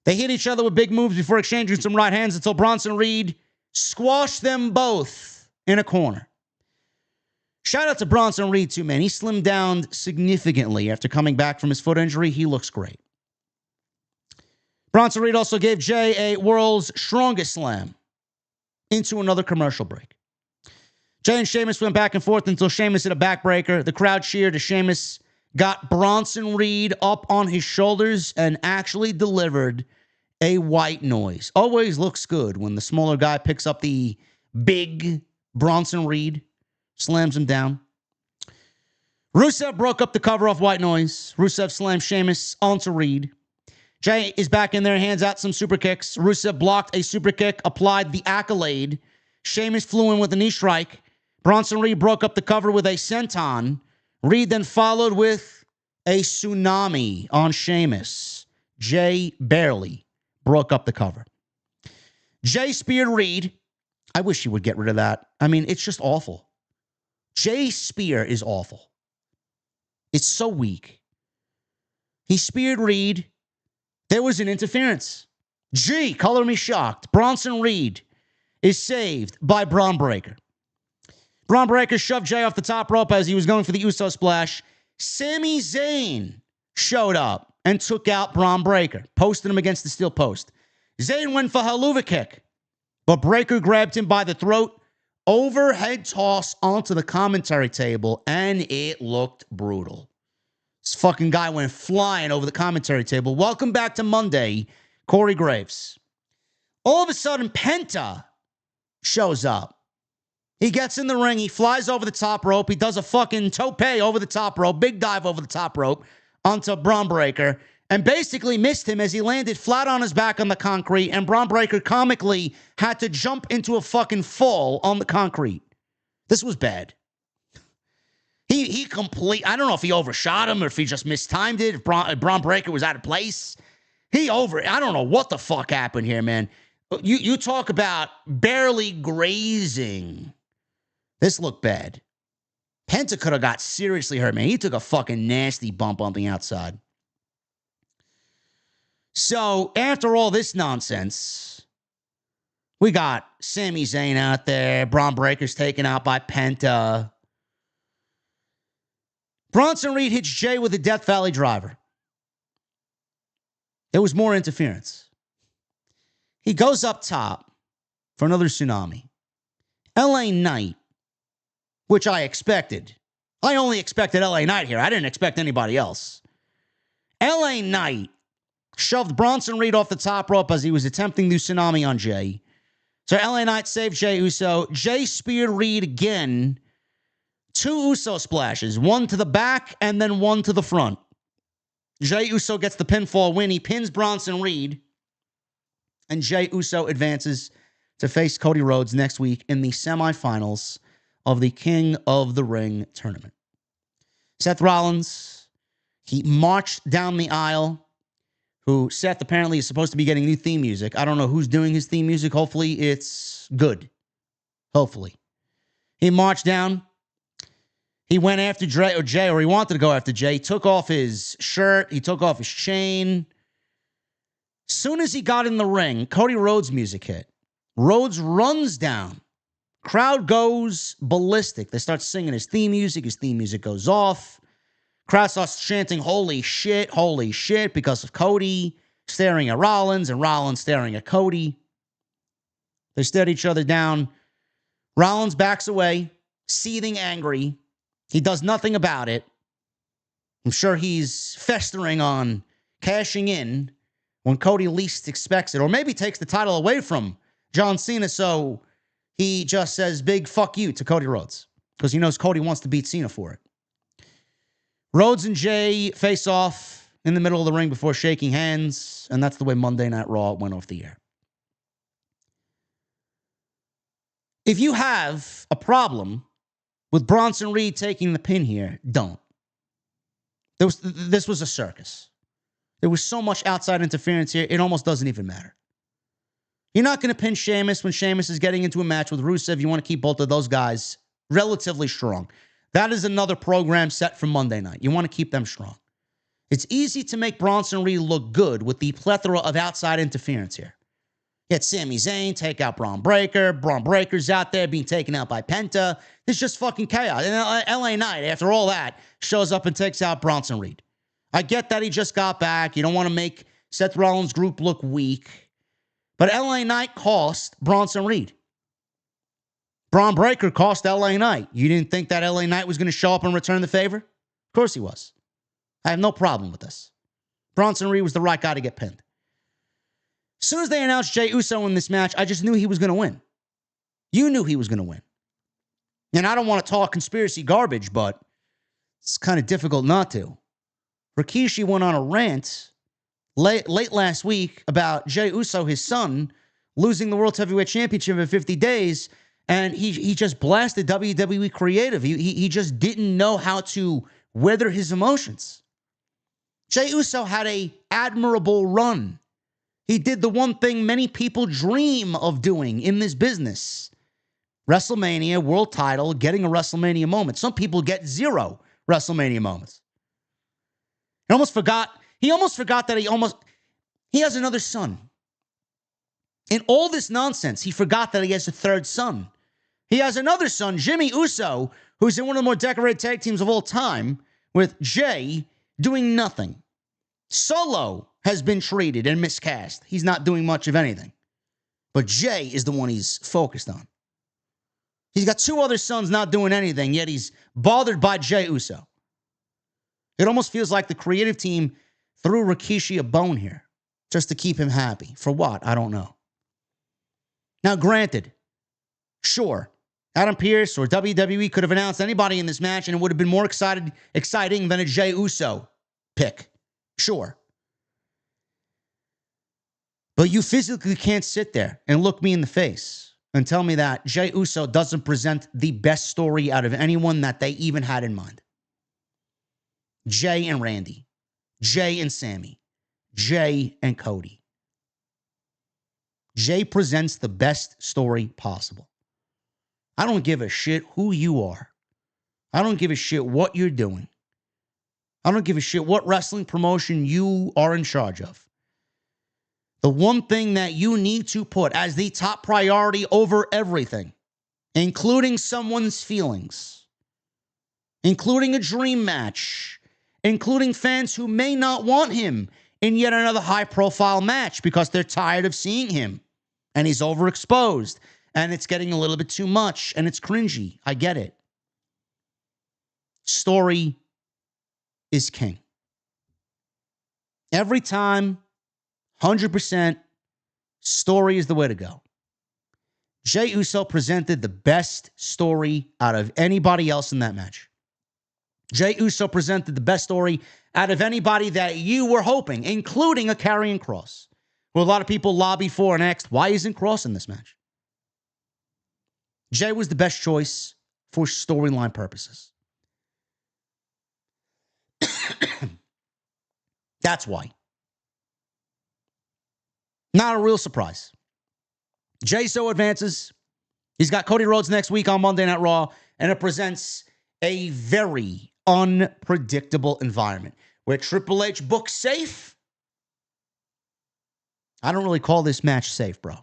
They hit each other with big moves before exchanging some right hands until Bronson Reed squashed them both in a corner. Shout out to Bronson Reed, too, man. He slimmed down significantly after coming back from his foot injury. He looks great. Bronson Reed also gave Jey a world's strongest slam into another commercial break. Jey and Sheamus went back and forth until Sheamus hit a backbreaker. The crowd cheered as Sheamus got Bronson Reed up on his shoulders and actually delivered a white noise. Always looks good when the smaller guy picks up the big Bronson Reed, slams him down. Rusev broke up the cover off white noise. Rusev slammed Sheamus onto Reed. Jey is back in there, hands out some super kicks. Rusev blocked a super kick, applied the accolade. Sheamus flew in with a knee strike. Bronson Reed broke up the cover with a senton. Reed then followed with a tsunami on Sheamus. Jey barely broke up the cover. Jey speared Reed. I wish he would get rid of that. I mean, it's just awful. Jey's spear is awful. It's so weak. He speared Reed. There was an interference. Gee, color me shocked. Bronson Reed is saved by Braun Breaker. Braun Breaker shoved Jey off the top rope as he was going for the Uso splash. Sami Zayn showed up and took out Braun Breaker, posted him against the steel post. Zayn went for a haluva kick, but Breaker grabbed him by the throat, overhead toss onto the commentary table, and it looked brutal. This fucking guy went flying over the commentary table. Welcome back to Monday, Corey Graves. All of a sudden, Penta shows up. He gets in the ring. He flies over the top rope. He does a fucking tope over the top rope, big dive over the top rope onto Braun Breaker, and basically missed him as he landed flat on his back on the concrete, and Braun Breaker comically had to jump into a fucking fall on the concrete. This was bad. He I don't know if he overshot him or if he just mistimed it, if Braun Breaker was out of place. I don't know what the fuck happened here, man. You talk about barely grazing. This looked bad. Penta could have got seriously hurt, man. He took a fucking nasty bump on the outside. So, after all this nonsense, we got Sami Zayn out there. Braun Breaker's taken out by Penta. Bronson Reed hits Jey with a Death Valley driver. There was more interference. He goes up top for another tsunami. LA Knight, which I expected. I only expected LA Knight here. I didn't expect anybody else. LA Knight shoved Bronson Reed off the top rope as he was attempting the tsunami on Jey. So LA Knight saved Jey Uso. Jey speared Reed again. 2 Uso splashes, one to the back and then one to the front. Jey Uso gets the pinfall win. He pins Bronson Reed. And Jey Uso advances to face Cody Rhodes next week in the semifinals of the King of the Ring tournament. Seth Rollins, he marched down the aisle, who Seth apparently is supposed to be getting new theme music. I don't know who's doing his theme music. Hopefully it's good. Hopefully. He marched down. He went after Jey, or he wanted to go after Jey. He took off his shirt. He took off his chain. Soon as he got in the ring, Cody Rhodes' music hit. Rhodes runs down. Crowd goes ballistic. They start singing his theme music. His theme music goes off. Crowd starts chanting, holy shit, because of Cody staring at Rollins and Rollins staring at Cody. They stare each other down. Rollins backs away, seething angry. He does nothing about it. I'm sure he's festering on cashing in when Cody least expects it, or maybe takes the title away from John Cena, so he just says big fuck you to Cody Rhodes because he knows Cody wants to beat Cena for it. Rhodes and Jey face off in the middle of the ring before shaking hands, and that's the way Monday Night Raw went off the air. If you have a problem with Bronson Reed taking the pin here, don't. This was a circus. There was so much outside interference here, it almost doesn't even matter. You're not going to pin Sheamus when Sheamus is getting into a match with Rusev. You want to keep both of those guys relatively strong. That is another program set for Monday night. You want to keep them strong. It's easy to make Bronson Reed look good with the plethora of outside interference here. You had Sami Zayn take out Braun Breaker. Braun Breaker's out there being taken out by Penta. It's just fucking chaos. And LA Knight, after all that, shows up and takes out Bronson Reed. I get that he just got back. You don't want to make Seth Rollins' group look weak. But LA Knight cost Bronson Reed. Braun Breaker cost LA Knight. You didn't think that LA Knight was going to show up and return the favor? Of course he was. I have no problem with this. Bronson Reed was the right guy to get pinned. As soon as they announced Jey Uso in this match, I just knew he was going to win. You knew he was going to win. And I don't want to talk conspiracy garbage, but it's kind of difficult not to. Rikishi went on a rant late last week about Jey Uso, his son, losing the World Heavyweight Championship in 50 days, and he just blasted WWE creative. He just didn't know how to weather his emotions. Jey Uso had an admirable run. He did the one thing many people dream of doing in this business. WrestleMania, world title, getting a WrestleMania moment. Some people get 0 WrestleMania moments. He almost forgot that he has another son. In all this nonsense, he forgot that he has a third son. He has another son, Jimmy Uso, who's in one of the more decorated tag teams of all time, with Jey doing nothing. Solo has been treated and miscast. He's not doing much of anything. But Jey is the one he's focused on. He's got 2 other sons not doing anything, yet he's bothered by Jey Uso. It almost feels like the creative team threw Rikishi a bone here just to keep him happy. For what? I don't know. Now, granted, sure, Adam Pearce or WWE could have announced anybody in this match and it would have been more exciting than a Jey Uso pick. Sure. But you physically can't sit there and look me in the face and tell me that Jey Uso doesn't present the best story out of anyone that they even had in mind. Jey and Randy, Jey and Sammy, Jey and Cody. Jey presents the best story possible. I don't give a shit who you are. I don't give a shit what you're doing. I don't give a shit what wrestling promotion you are in charge of. The one thing that you need to put as the top priority over everything, including someone's feelings, including a dream match, including fans who may not want him in yet another high-profile match because they're tired of seeing him and he's overexposed and it's getting a little bit too much and it's cringy. I get it. Story is king. Every time, 100%, story is the way to go. Jey Uso presented the best story out of anybody else in that match. Jey Uso presented the best story out of anybody that you were hoping, including a Karrion Kross, who a lot of people lobbied for and asked, why isn't Kross in this match? Jey was the best choice for storyline purposes. That's why. Not a real surprise. Jey so advances. He's got Cody Rhodes next week on Monday Night Raw, and it presents a very unpredictable environment where Triple H books safe. I don't really call this match safe, bro.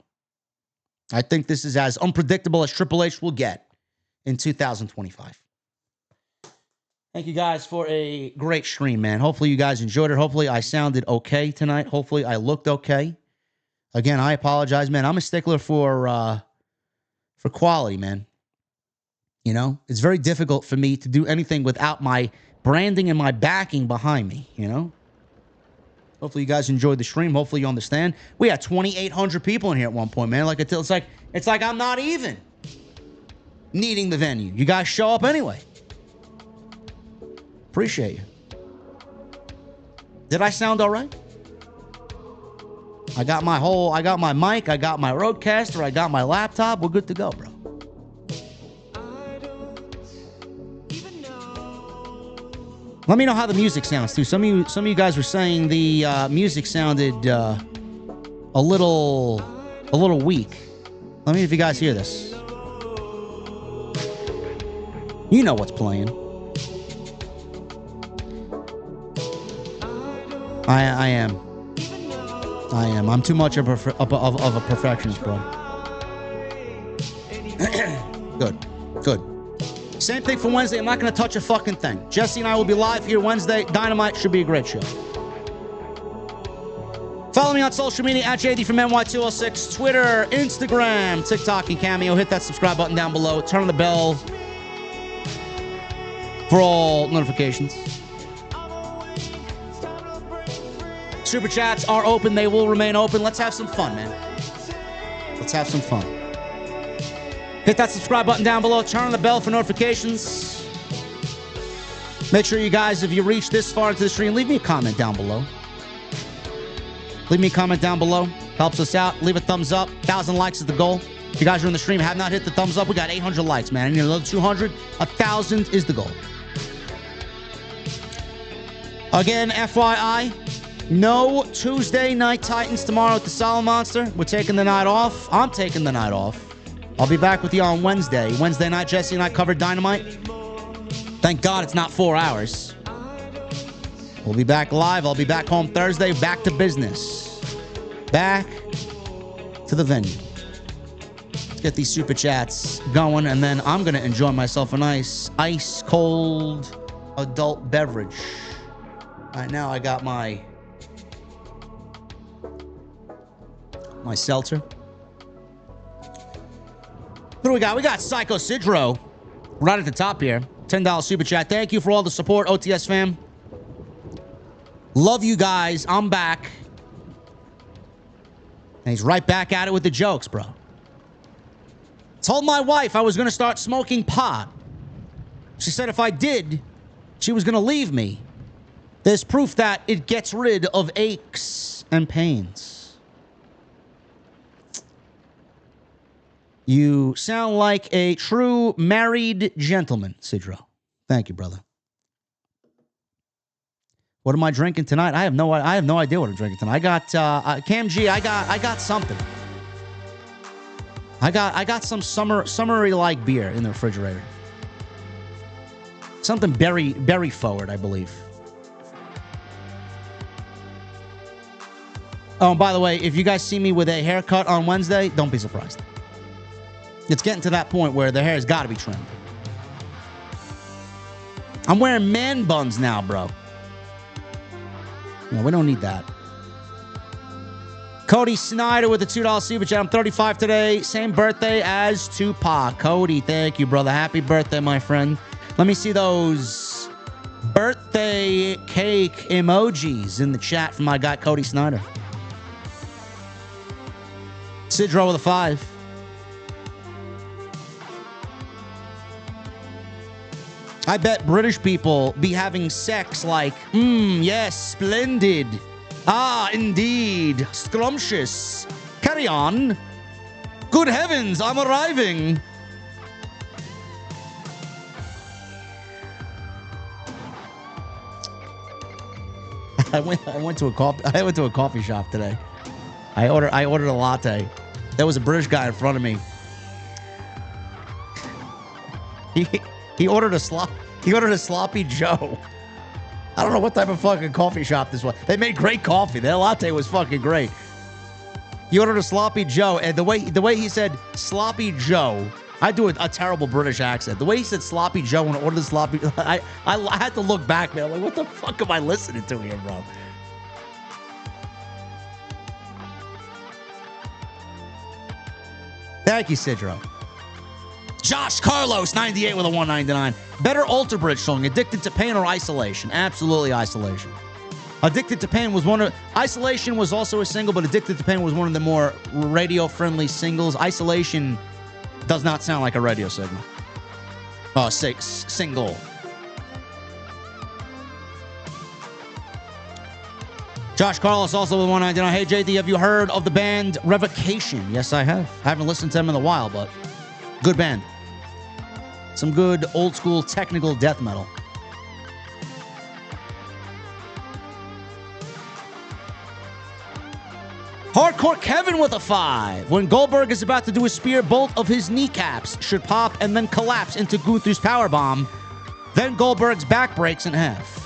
I think this is as unpredictable as Triple H will get in 2025. Thank you guys for a great stream, man. Hopefully you guys enjoyed it. Hopefully I sounded okay tonight. Hopefully I looked okay. Again, I apologize, man. I'm a stickler for quality, man. You know, it's very difficult for me to do anything without my branding and my backing behind me, you know? Hopefully you guys enjoyed the stream. Hopefully you understand. We had 2,800 people in here at one point, man. It's like I'm not even needing the venue. You guys show up anyway. Appreciate you. Did I sound all right? I got my mic, I got my Rodecaster, I got my laptop. We're good to go, bro. Let me know how the music sounds too. Some of you guys were saying the music sounded a little weak. Let me know if you guys hear this. You know what's playing. I am. I'm too much of a perfectionist, bro. Good. Same thing for Wednesday. I'm not going to touch a fucking thing. Jesse and I will be live here Wednesday. Dynamite should be a great show. Follow me on social media at JDfromNY206, Twitter, Instagram, TikTok, and Cameo. Hit that subscribe button down below. Turn on the bell for all notifications. Super chats are open. They will remain open. Let's have some fun, man. Let's have some fun. Hit that subscribe button down below. Turn on the bell for notifications. Make sure you guys, if you reach this far into the stream, leave me a comment down below. Leave me a comment down below. Helps us out. Leave a thumbs up. 1,000 likes is the goal. If you guys are in the stream have not hit the thumbs up, we got 800 likes, man. I need another 200. 1,000 is the goal. Again, FYI, no Tuesday Night Titans tomorrow at the Solid Monster. We're taking the night off. I'm taking the night off. I'll be back with you on Wednesday. Wednesday night, Jesse and I covered Dynamite. Thank God it's not 4 hours. We'll be back live. I'll be back home Thursday. Back to business. Back to the venue. Let's get these super chats going, and then I'm going to enjoy myself a nice ice-cold adult beverage. Right now, I got my seltzer. What do we got? We got Psycho Sidro right at the top here. $10 super chat. Thank you for all the support, OTS fam. Love you guys. I'm back. And he's right back at it with the jokes, bro. Told my wife I was going to start smoking pot. She said if I did, she was going to leave me. There's proof that it gets rid of aches and pains. You sound like a true married gentleman, Sidro. Thank you, brother. What am I drinking tonight? I have no idea what I'm drinking tonight. I got Cam G. I got something. I got some summery like beer in the refrigerator. Something berry forward, I believe. Oh, and by the way, if you guys see me with a haircut on Wednesday, don't be surprised. It's getting to that point where the hair has got to be trimmed. I'm wearing man buns now, bro. No, we don't need that. Cody Snyder with the $2 super chat. I'm 35 today. Same birthday as Tupac. Cody, thank you, brother. Happy birthday, my friend. Let me see those birthday cake emojis in the chat from my guy, Cody Snyder. Sidro with a 5. I bet British people be having sex like, yes, splendid. Ah, indeed, scrumptious. Carry on. Good heavens, I'm arriving. I went to a coffee shop today. I ordered a latte. There was a British guy in front of me. He ordered a sloppy Joe. I don't know what type of fucking coffee shop this was. They made great coffee. Their latte was fucking great. He ordered a sloppy Joe, and the way he said sloppy Joe, I do a terrible British accent. The way he said sloppy Joe and ordered the sloppy, I had to look back, man. I'm like, what the fuck am I listening to here, bro? Thank you, Sidro. Josh Carlos, 98 with a 199. Better Alter Bridge song, Addicted to Pain or Isolation? Absolutely Isolation. Addicted to Pain was Isolation was also a single, but Addicted to Pain was one of the more radio-friendly singles. Isolation does not sound like a radio signal. Single. Josh Carlos also with 199. Hey, JD, have you heard of the band Revocation? Yes, I have. I haven't listened to them in a while, but good band. Some good old-school technical death metal. Hardcore Kevin with a 5. When Goldberg is about to do a spear, both of his kneecaps should pop and then collapse into Gunther's powerbomb. Then Goldberg's back breaks in half.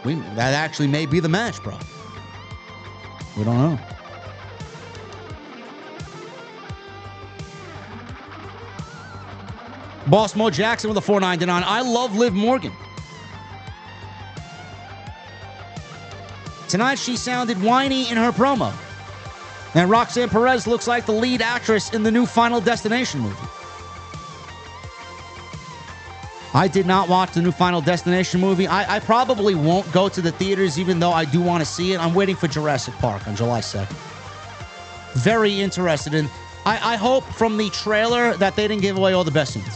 That actually may be the match, bro. We don't know. Boss Mo Jackson with a 499. I love Liv Morgan. Tonight she sounded whiny in her promo. And Roxanne Perez looks like the lead actress in the new Final Destination movie. I did not watch the new Final Destination movie. I probably won't go to the theaters, even though I do want to see it. I'm waiting for Jurassic Park on July 2nd. Very interested in. I hope from the trailer that they didn't give away all the best scenes,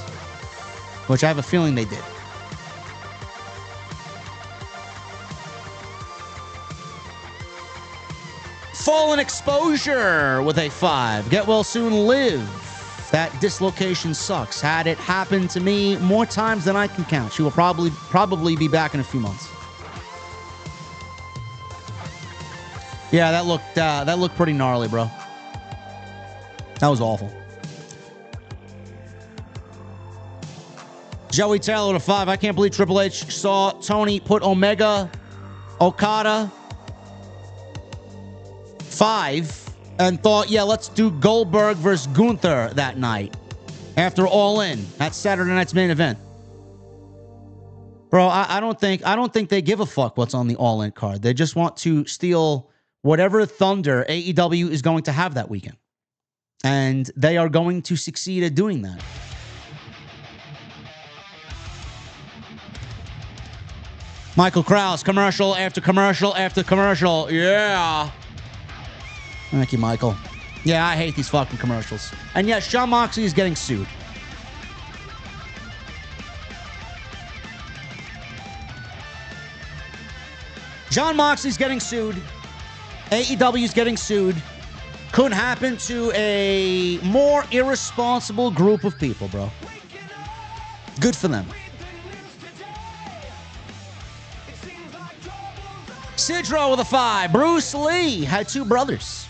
which I have a feeling they did. Fallen Exposure with a 5. Get well soon, Liv. That dislocation sucks. Had it happened to me more times than I can count. She will probably be back in a few months. Yeah, that looked pretty gnarly, bro. That was awful. Joey Taylor with a 5. I can't believe Triple H saw Tony put Omega, Okada 5 and thought, yeah, let's do Goldberg versus Gunther that night after All In. That's Saturday night's main event. Bro, I don't think they give a fuck what's on the All In card. They just want to steal whatever thunder AEW is going to have that weekend. And they are going to succeed at doing that. Michael Krause, commercial after commercial after commercial. Yeah. Thank you, Michael. Yeah, I hate these fucking commercials. And yes, Jon Moxley is getting sued. Jon Moxley's getting sued. AEW's getting sued. Could happen to a more irresponsible group of people, bro. Good for them. Sidro with a 5. Bruce Lee had 2 brothers.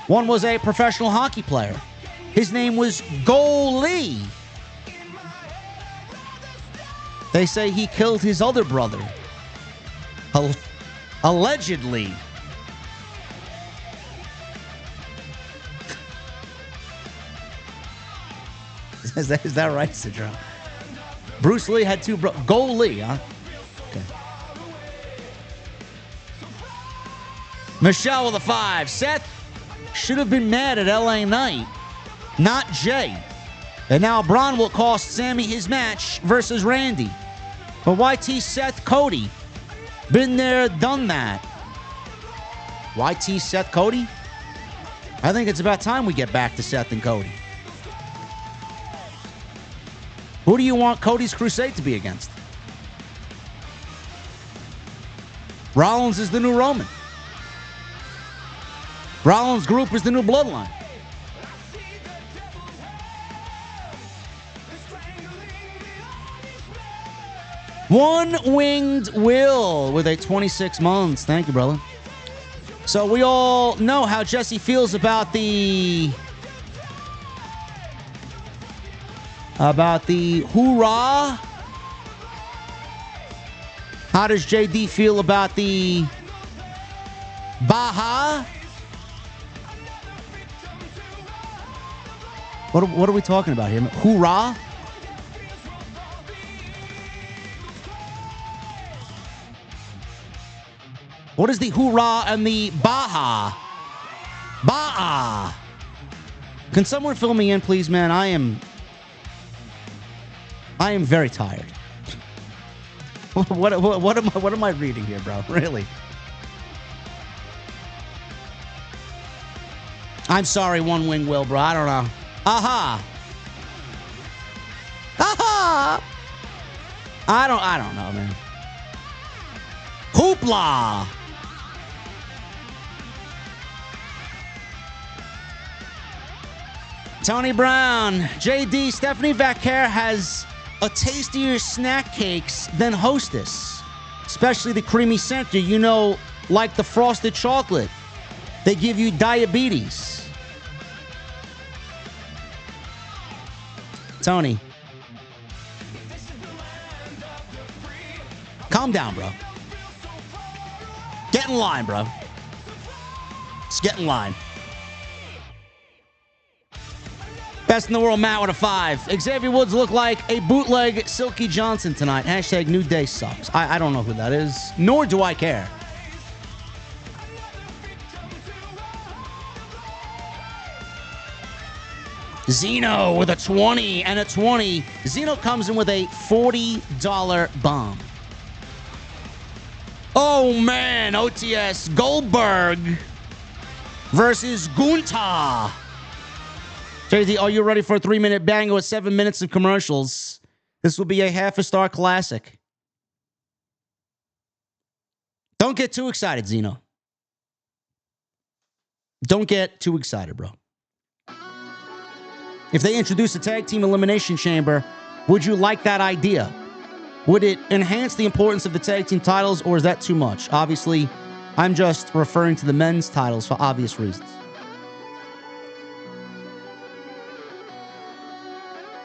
One was a professional hockey player. His name was Go Lee. They say he killed his other brother. Allegedly. Is that right, Sidro? Bruce Lee had 2 brothers. Go Lee, huh? Okay. Michelle with a 5. Seth should have been mad at LA Knight, not Jay. And now Braun will cost Sammy his match versus Randy. But YT Seth Cody. Been there, done that. YT Seth Cody? I think it's about time we get back to Seth and Cody. Who do you want Cody's crusade to be against? Rollins is the new Roman. Rollins' group is the new Bloodline. One-Winged Will with a 26 months. Thank you, brother. So we all know how Jesse feels about the hoorah. How does JD feel about the baha? What are we talking about here? Hoorah? What is the hoorah and the baha? Ba'a. Can someone fill me in, please, man? I am very tired. What am I reading here, bro? Really? I'm sorry, One Wing Will, bro. I don't know. Aha. Aha. I don't know, man. Hoopla. Tony Brown, JD, Stephanie Vaquer has a tastier snack cakes than Hostess, especially the creamy center, you know, like the frosted chocolate. They give you diabetes. Tony, calm down, bro. Get in line, bro. Just get in line. Best in the world, Matt with a 5. Xavier Woods look like a bootleg Silky Johnson tonight. Hashtag New Day sucks. I don't know who that is, nor do I care. Zeno with a 20 and a 20. Zeno comes in with a $40 bomb. Oh, man. OTS Goldberg versus Gunther. JD, are you ready for a 3-minute banger with 7 minutes of commercials? This will be a half-a-star classic. Don't get too excited, Zeno. Don't get too excited, bro. If they introduce a tag team elimination chamber, would you like that idea? Would it enhance the importance of the tag team titles, or is that too much? Obviously, I'm just referring to the men's titles for obvious reasons.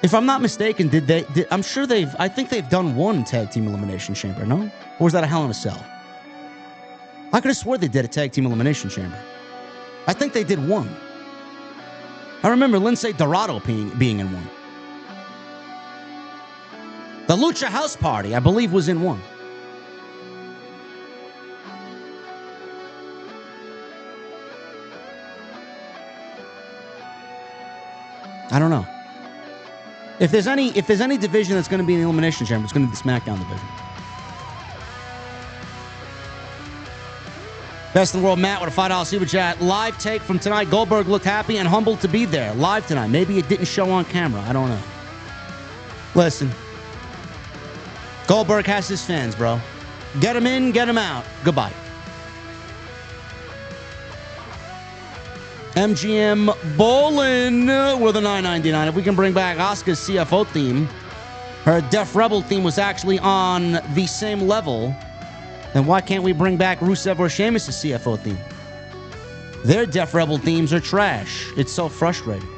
If I'm not mistaken, I think they've done one tag team elimination chamber, no? Or was that a Hell in a Cell? I could have swore they did a tag team elimination chamber. I think they did one. I remember Lindsay Dorado being in one. The Lucha House Party, I believe, was in one. I don't know. If there's any division that's going to be in the Elimination Chamber, it's going to be the SmackDown division. Best in the world, Matt with a $5 super chat. Live take from tonight. Goldberg looked happy and humbled to be there live tonight. Maybe it didn't show on camera. I don't know. Listen. Goldberg has his fans, bro. Get him in, get him out. Goodbye. MGM Bolin with a $9.99. If we can bring back Asuka's CFO theme, her Def Rebel theme was actually on the same level, then why can't we bring back Rusev or Sheamus' CFO theme? Their Def Rebel themes are trash. It's so frustrating.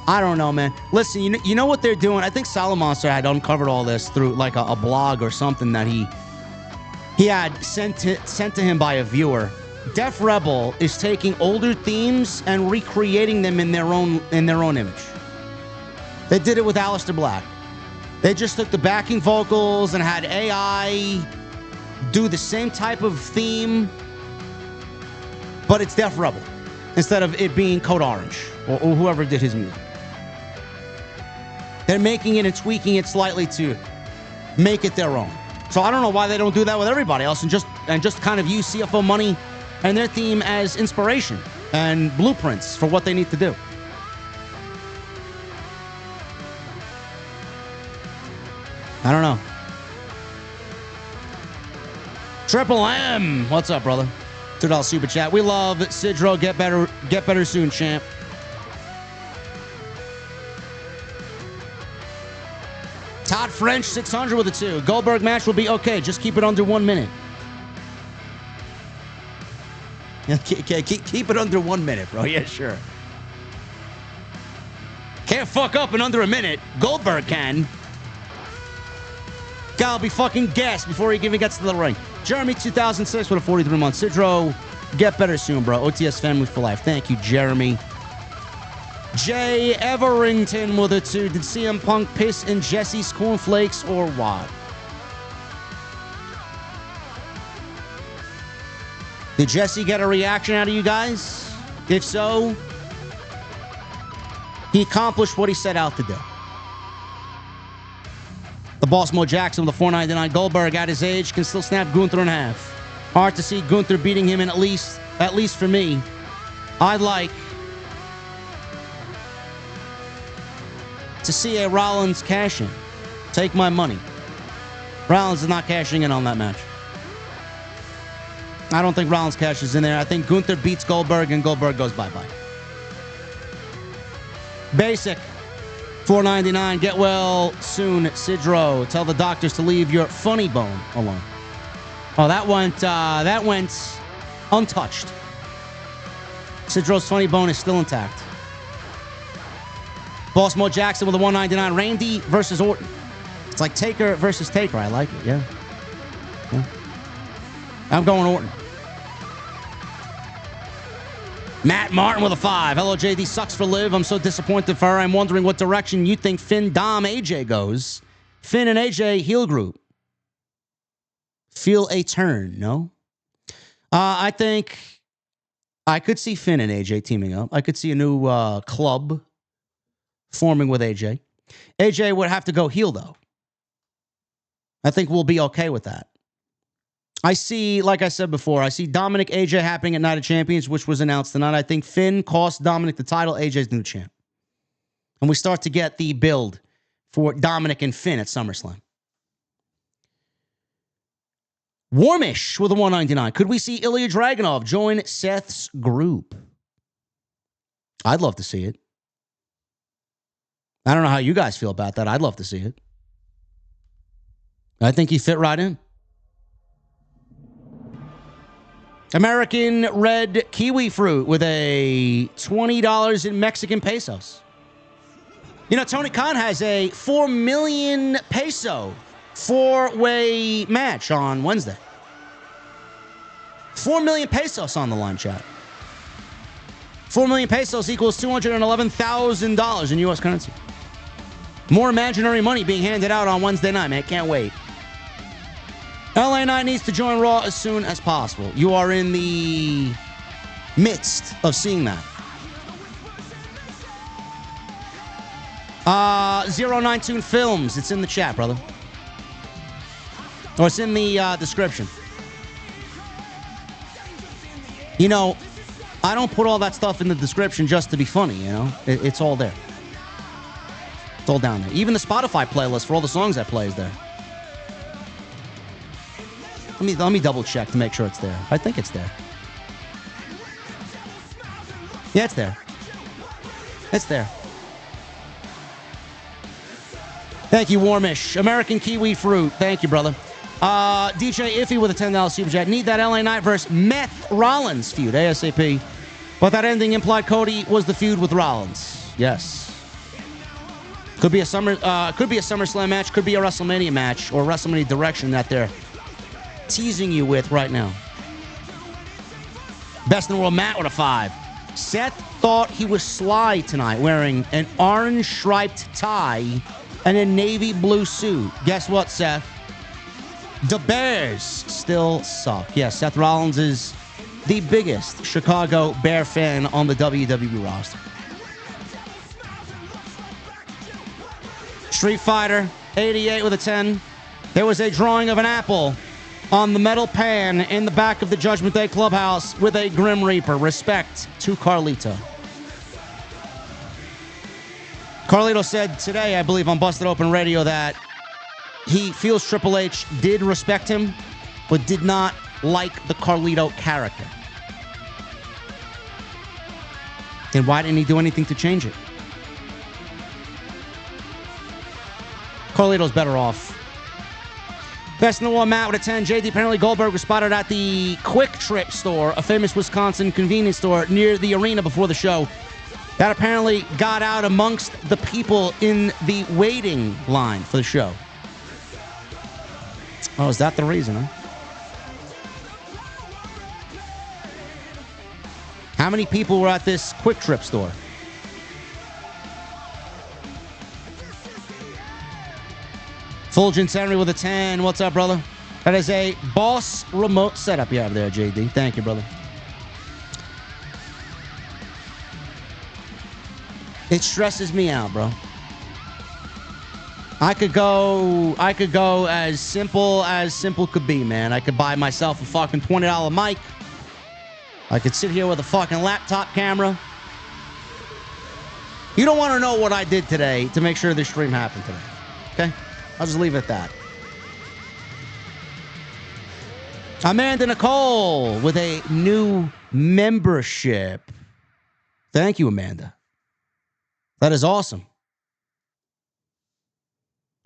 I don't know, man. Listen, you know what they're doing? I think Salamonster had uncovered all this through like a blog or something that he had sent to him by a viewer. Def Rebel is taking older themes and recreating them in their own image. They did it with Aleister Black. They just took the backing vocals and had AI do the same type of theme, but it's Def Rebel instead of it being Code Orange or whoever did his music. They're making it and tweaking it slightly to make it their own. So I don't know why they don't do that with everybody else and just kind of use CFO money and their theme as inspiration and blueprints for what they need to do. I don't know. Triple M. What's up, brother? $2 super chat. We love Sidro. Get better soon, champ. Todd French, 600 with a 2. Goldberg match will be okay. Just keep it under 1 minute. Keep it under 1 minute, bro. Yeah, sure. Can't fuck up in under a minute. Goldberg can. Guy'll be fucking gassed before he even gets to the ring. Jeremy, 2006 with a 43 month. Sidro, get better soon, bro. OTS family for life. Thank you, Jeremy. Jay Everington with a 2. Did CM Punk piss in Jesse's cornflakes or what? Did Jesse get a reaction out of you guys? If so, he accomplished what he set out to do. The Baltimore Jackson with a $4.99. Goldberg at his age can still snap Gunther in half. Hard to see Gunther beating him in at least for me. I'd like to see a Rollins cash in. Take my money. Rollins is not cashing in on that match. I don't think Rollins cashes in there. I think Gunther beats Goldberg and Goldberg goes bye-bye. Basic. $4.99. Get well soon, Sidro. Tell the doctors to leave your funny bone alone. Oh, that went untouched. Sidro's funny bone is still intact. Baltimore Jackson with a $1.99. Randy versus Orton. It's like Taker versus Taker. I like it, yeah. I'm going Orton. Matt Martin with a 5. Hello, JD. Sucks for Liv. I'm so disappointed for her. I'm wondering what direction you think Finn, Dom, AJ goes. Finn and AJ heel group. Feel a turn, no? I think I could see Finn and AJ teaming up. I could see a new club forming with AJ. AJ would have to go heel, though. I think we'll be okay with that. I see, like I said before, I see Dominic AJ happening at Night of Champions, which was announced tonight. I think Finn cost Dominic the title. AJ's new champ. And we start to get the build for Dominic and Finn at SummerSlam. Warmish with a $1.99. Could we see Ilya Dragunov join Seth's group? I'd love to see it. I don't know how you guys feel about that. I'd love to see it. I think he fit right in. American red kiwi fruit with a $20 in Mexican pesos. You know, Tony Khan has a 4 million peso 4-way match on Wednesday. 4 million pesos on the line, chat. 4 million pesos equals $211,000 in U.S. currency. More imaginary money being handed out on Wednesday night, man. Can't wait. LA Knight needs to join Raw as soon as possible. You are in the midst of seeing that. 092 Films. It's in the chat, brother. Or it's in the description. You know, I don't put all that stuff in the description just to be funny, you know? It's all there. It's all down there. Even the Spotify playlist for all the songs I play is there. Let me double check to make sure it's there. I think it's there. Yeah, it's there. It's there. Thank you, Warmish. American Kiwi Fruit. Thank you, brother. DJ Iffy with a $10 super chat. Need that LA Knight versus Meth Rollins feud ASAP. But that ending implied Cody was the feud with Rollins. Yes. Could be a SummerSlam match. Could be a WrestleMania match or WrestleMania direction that they're teasing you with right now. Best in the world, Matt with a 5. Seth thought he was Sly tonight, wearing an orange striped tie and a navy blue suit. Guess what, Seth? The Bears still suck. Yes, Seth Rollins is the biggest Chicago Bear fan on the WWE roster. Street Fighter 88 with a 10. There was a drawing of an apple on the metal pan in the back of the Judgment Day Clubhouse with a Grim Reaper. Respect to Carlito. Carlito said today, I believe on Busted Open Radio, that he feels Triple H did respect him but did not like the Carlito character. Then why didn't he do anything to change it? Carlito's better off. Best in the world, Matt with a 10. JD, apparently Goldberg was spotted at the Quick Trip store, a famous Wisconsin convenience store near the arena before the show. That apparently got out amongst the people in the waiting line for the show. Oh, is that the reason, huh? How many people were at this Quick Trip store? Fulgence Henry with a 10. What's up, brother? That is a Boss remote setup you have there, JD. Thank you, brother. It stresses me out, bro. I could go as simple could be, man. I could buy myself a fucking $20 mic. I could sit here with a fucking laptop camera. You don't want to know what I did today to make sure this stream happened today. Okay? I'll just leave it at that. Amanda Nicole with a new membership. Thank you, Amanda. That is awesome.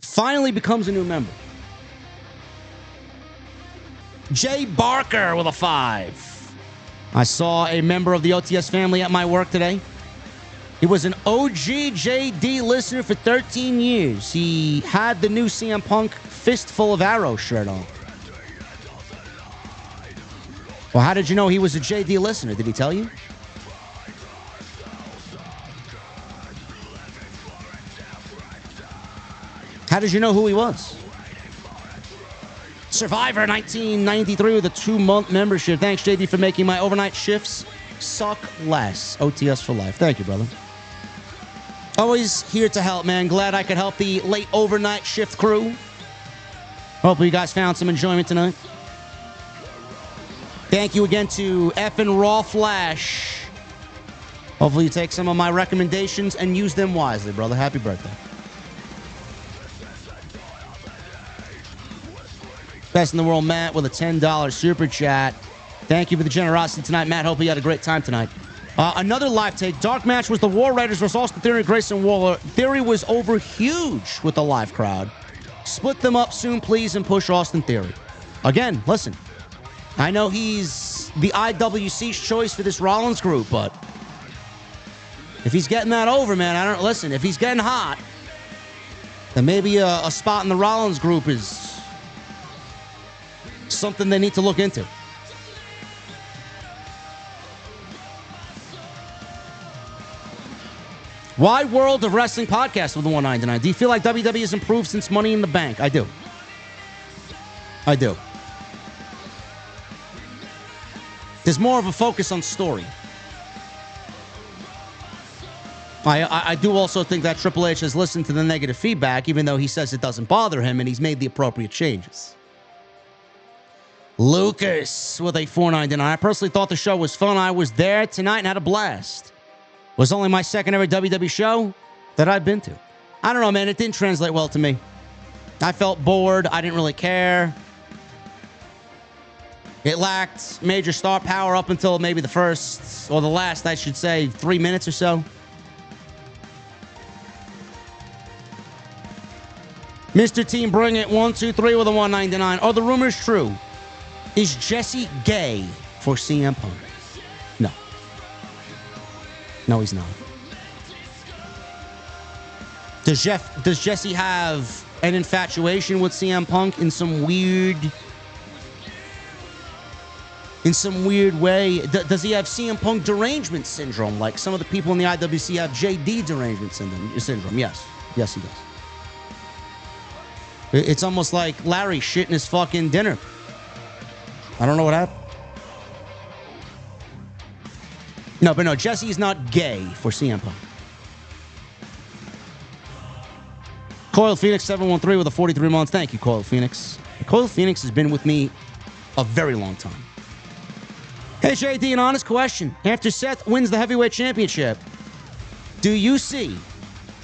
Finally becomes a new member. Jay Barker with a 5. I saw a member of the OTS family at my work today. He was an OG JD listener for 13 years. He had the new CM Punk Fistful of Arrows shirt on. Well, how did you know he was a JD listener? Did he tell you? How did you know who he was? Survivor 1993 with a 2-month membership. Thanks, JD, for making my overnight shifts suck less. OTS for life. Thank you, brother. Always here to help, man. Glad I could help the late overnight shift crew. Hopefully you guys found some enjoyment tonight. Thank you again to Effin' Raw Flash. Hopefully you take some of my recommendations and use them wisely, brother. Happy birthday. Best in the world, Matt, with a $10 super chat. Thank you for the generosity tonight, Matt. Hope you had a great time tonight. Another live take. Dark match was the War Raiders versus Austin Theory and Grayson Waller. Theory was over huge with the live crowd. Split them up soon, please, and push Austin Theory. Again, listen. I know he's the IWC's choice for this Rollins group, but if he's getting that over, man, I don't listen. If he's getting hot, then maybe a spot in the Rollins group is something they need to look into. Why World of Wrestling podcast with the 199? Do you feel like WWE has improved since Money in the Bank? I do. I do. There's more of a focus on story. I do also think that Triple H has listened to the negative feedback, even though he says it doesn't bother him, and he's made the appropriate changes. Lucas with a $4.99. I personally thought the show was fun. I was there tonight and had a blast. It was only my second ever WWE show that I've been to. I don't know, man. It didn't translate well to me. I felt bored. I didn't really care. It lacked major star power up until maybe the first, or the last, I should say, 3 minutes or so. Mr. Team Bring It 123 with a 199. Are the rumors true? Is Jesse gay for CM Punk? No. No, he's not. Does Jesse have an infatuation with CM Punk in some weird way? Does he have CM Punk derangement syndrome like some of the people in the IWC have JD derangement syndrome? Yes. Yes, he does. It's almost like Larry shitting his fucking dinner. I don't know what happened. No, but no, Jesse's not gay for CM Punk. Coil Phoenix 713 with a 43 months. Thank you, Coil Phoenix. Coil Phoenix has been with me a very long time. Hey, JD, an honest question. After Seth wins the heavyweight championship, do you see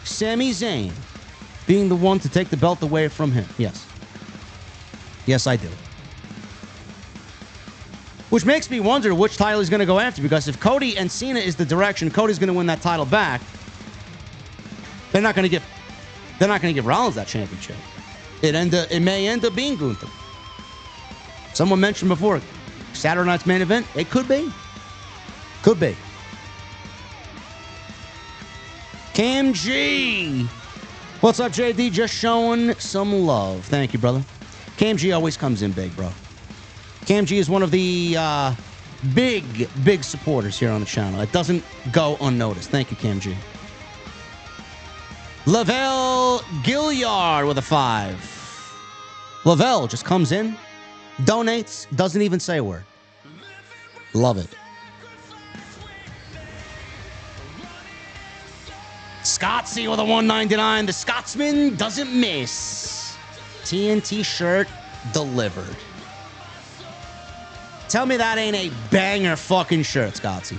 Sami Zayn being the one to take the belt away from him? Yes. Yes, I do. Which makes me wonder which title he's going to go after, because if Cody and Cena is the direction, Cody's going to win that title back. They're not going to give Rollins that championship. It may end up being Gunther. Someone mentioned before, Saturday night's main event. It could be. Could be. Cam G. What's up, JD? Just showing some love. Thank you, brother. Cam G always comes in big, bro. Cam G is one of the big supporters here on the channel. It doesn't go unnoticed. Thank you, Cam G. Lavelle Gilliard with a 5. Lavelle just comes in, donates, doesn't even say a word. Love it. Scotsy with a 199. The Scotsman doesn't miss. TNT shirt delivered. Tell me that ain't a banger fucking shirt, Scotsy.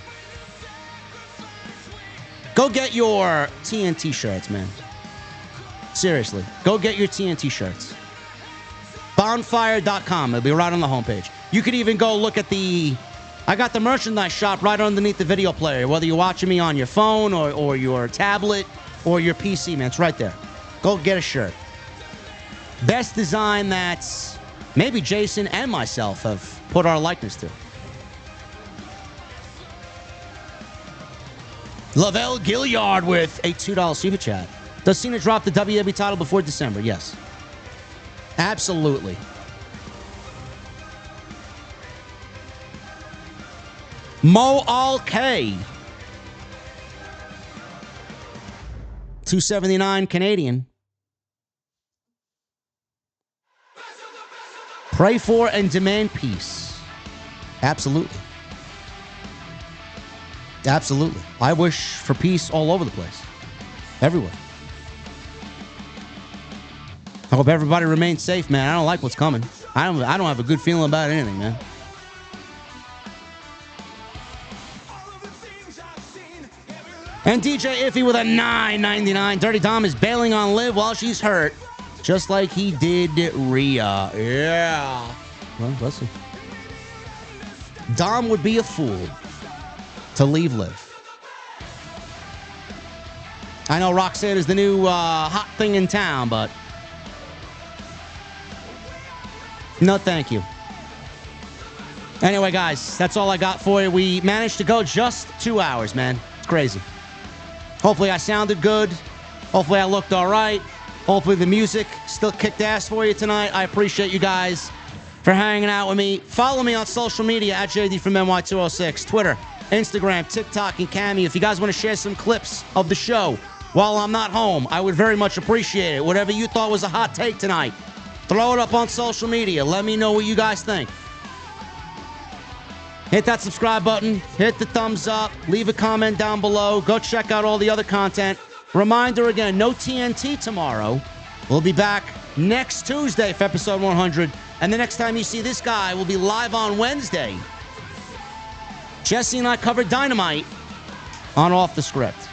Go get your TNT shirts, man. Seriously. Go get your TNT shirts. Bonfire.com. It'll be right on the homepage. You could even go look at I got the merchandise shop right underneath the video player. Whether you're watching me on your phone or your tablet or your PC, man. It's right there. Go get a shirt. Best design that's maybe Jason and myself have put our likeness to. Lavelle Gilliard with a $2 super chat. Does Cena drop the WWE title before December? Yes. Absolutely. Mo Al K. 279 Canadian. Pray for and demand peace. Absolutely. Absolutely. I wish for peace all over the place. Everywhere. I hope everybody remains safe, man. I don't like what's coming. I don't have a good feeling about anything, man. And DJ Iffy with a $9.99. Dirty Dom is bailing on Liv while she's hurt, just like he did Rhea. Yeah. Well, let's see. Dom would be a fool to leave Liv. I know Roxanne is the new hot thing in town, but no thank you. Anyway, guys, that's all I got for you. We managed to go just 2 hours, man. It's crazy. Hopefully I sounded good. Hopefully I looked all right. Hopefully the music still kicked ass for you tonight. I appreciate you guys for hanging out with me. Follow me on social media at JDfromNY206. Twitter, Instagram, TikTok, and Cameo. If you guys want to share some clips of the show while I'm not home, I would very much appreciate it. Whatever you thought was a hot take tonight, throw it up on social media. Let me know what you guys think. Hit that subscribe button. Hit the thumbs up. Leave a comment down below. Go check out all the other content. Reminder again, no TNT tomorrow. We'll be back next Tuesday for episode 100. And the next time you see this guy, we'll be live on Wednesday. Jesse and I covered Dynamite on Off the Script.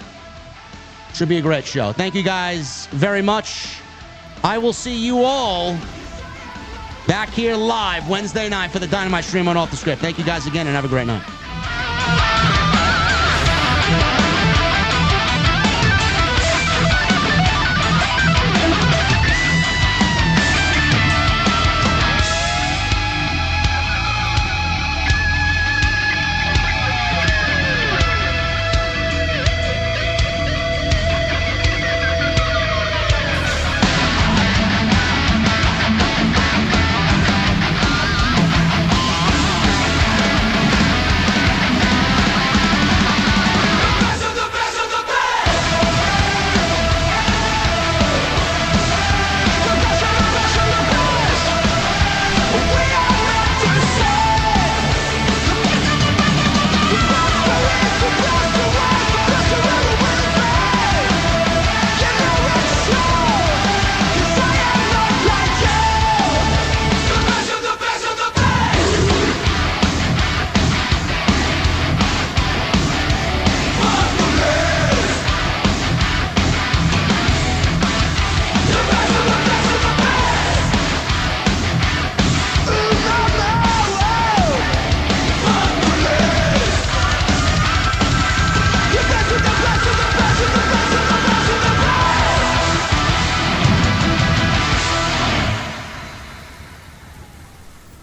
Should be a great show. Thank you guys very much. I will see you all back here live Wednesday night for the Dynamite stream on Off the Script. Thank you guys again and have a great night.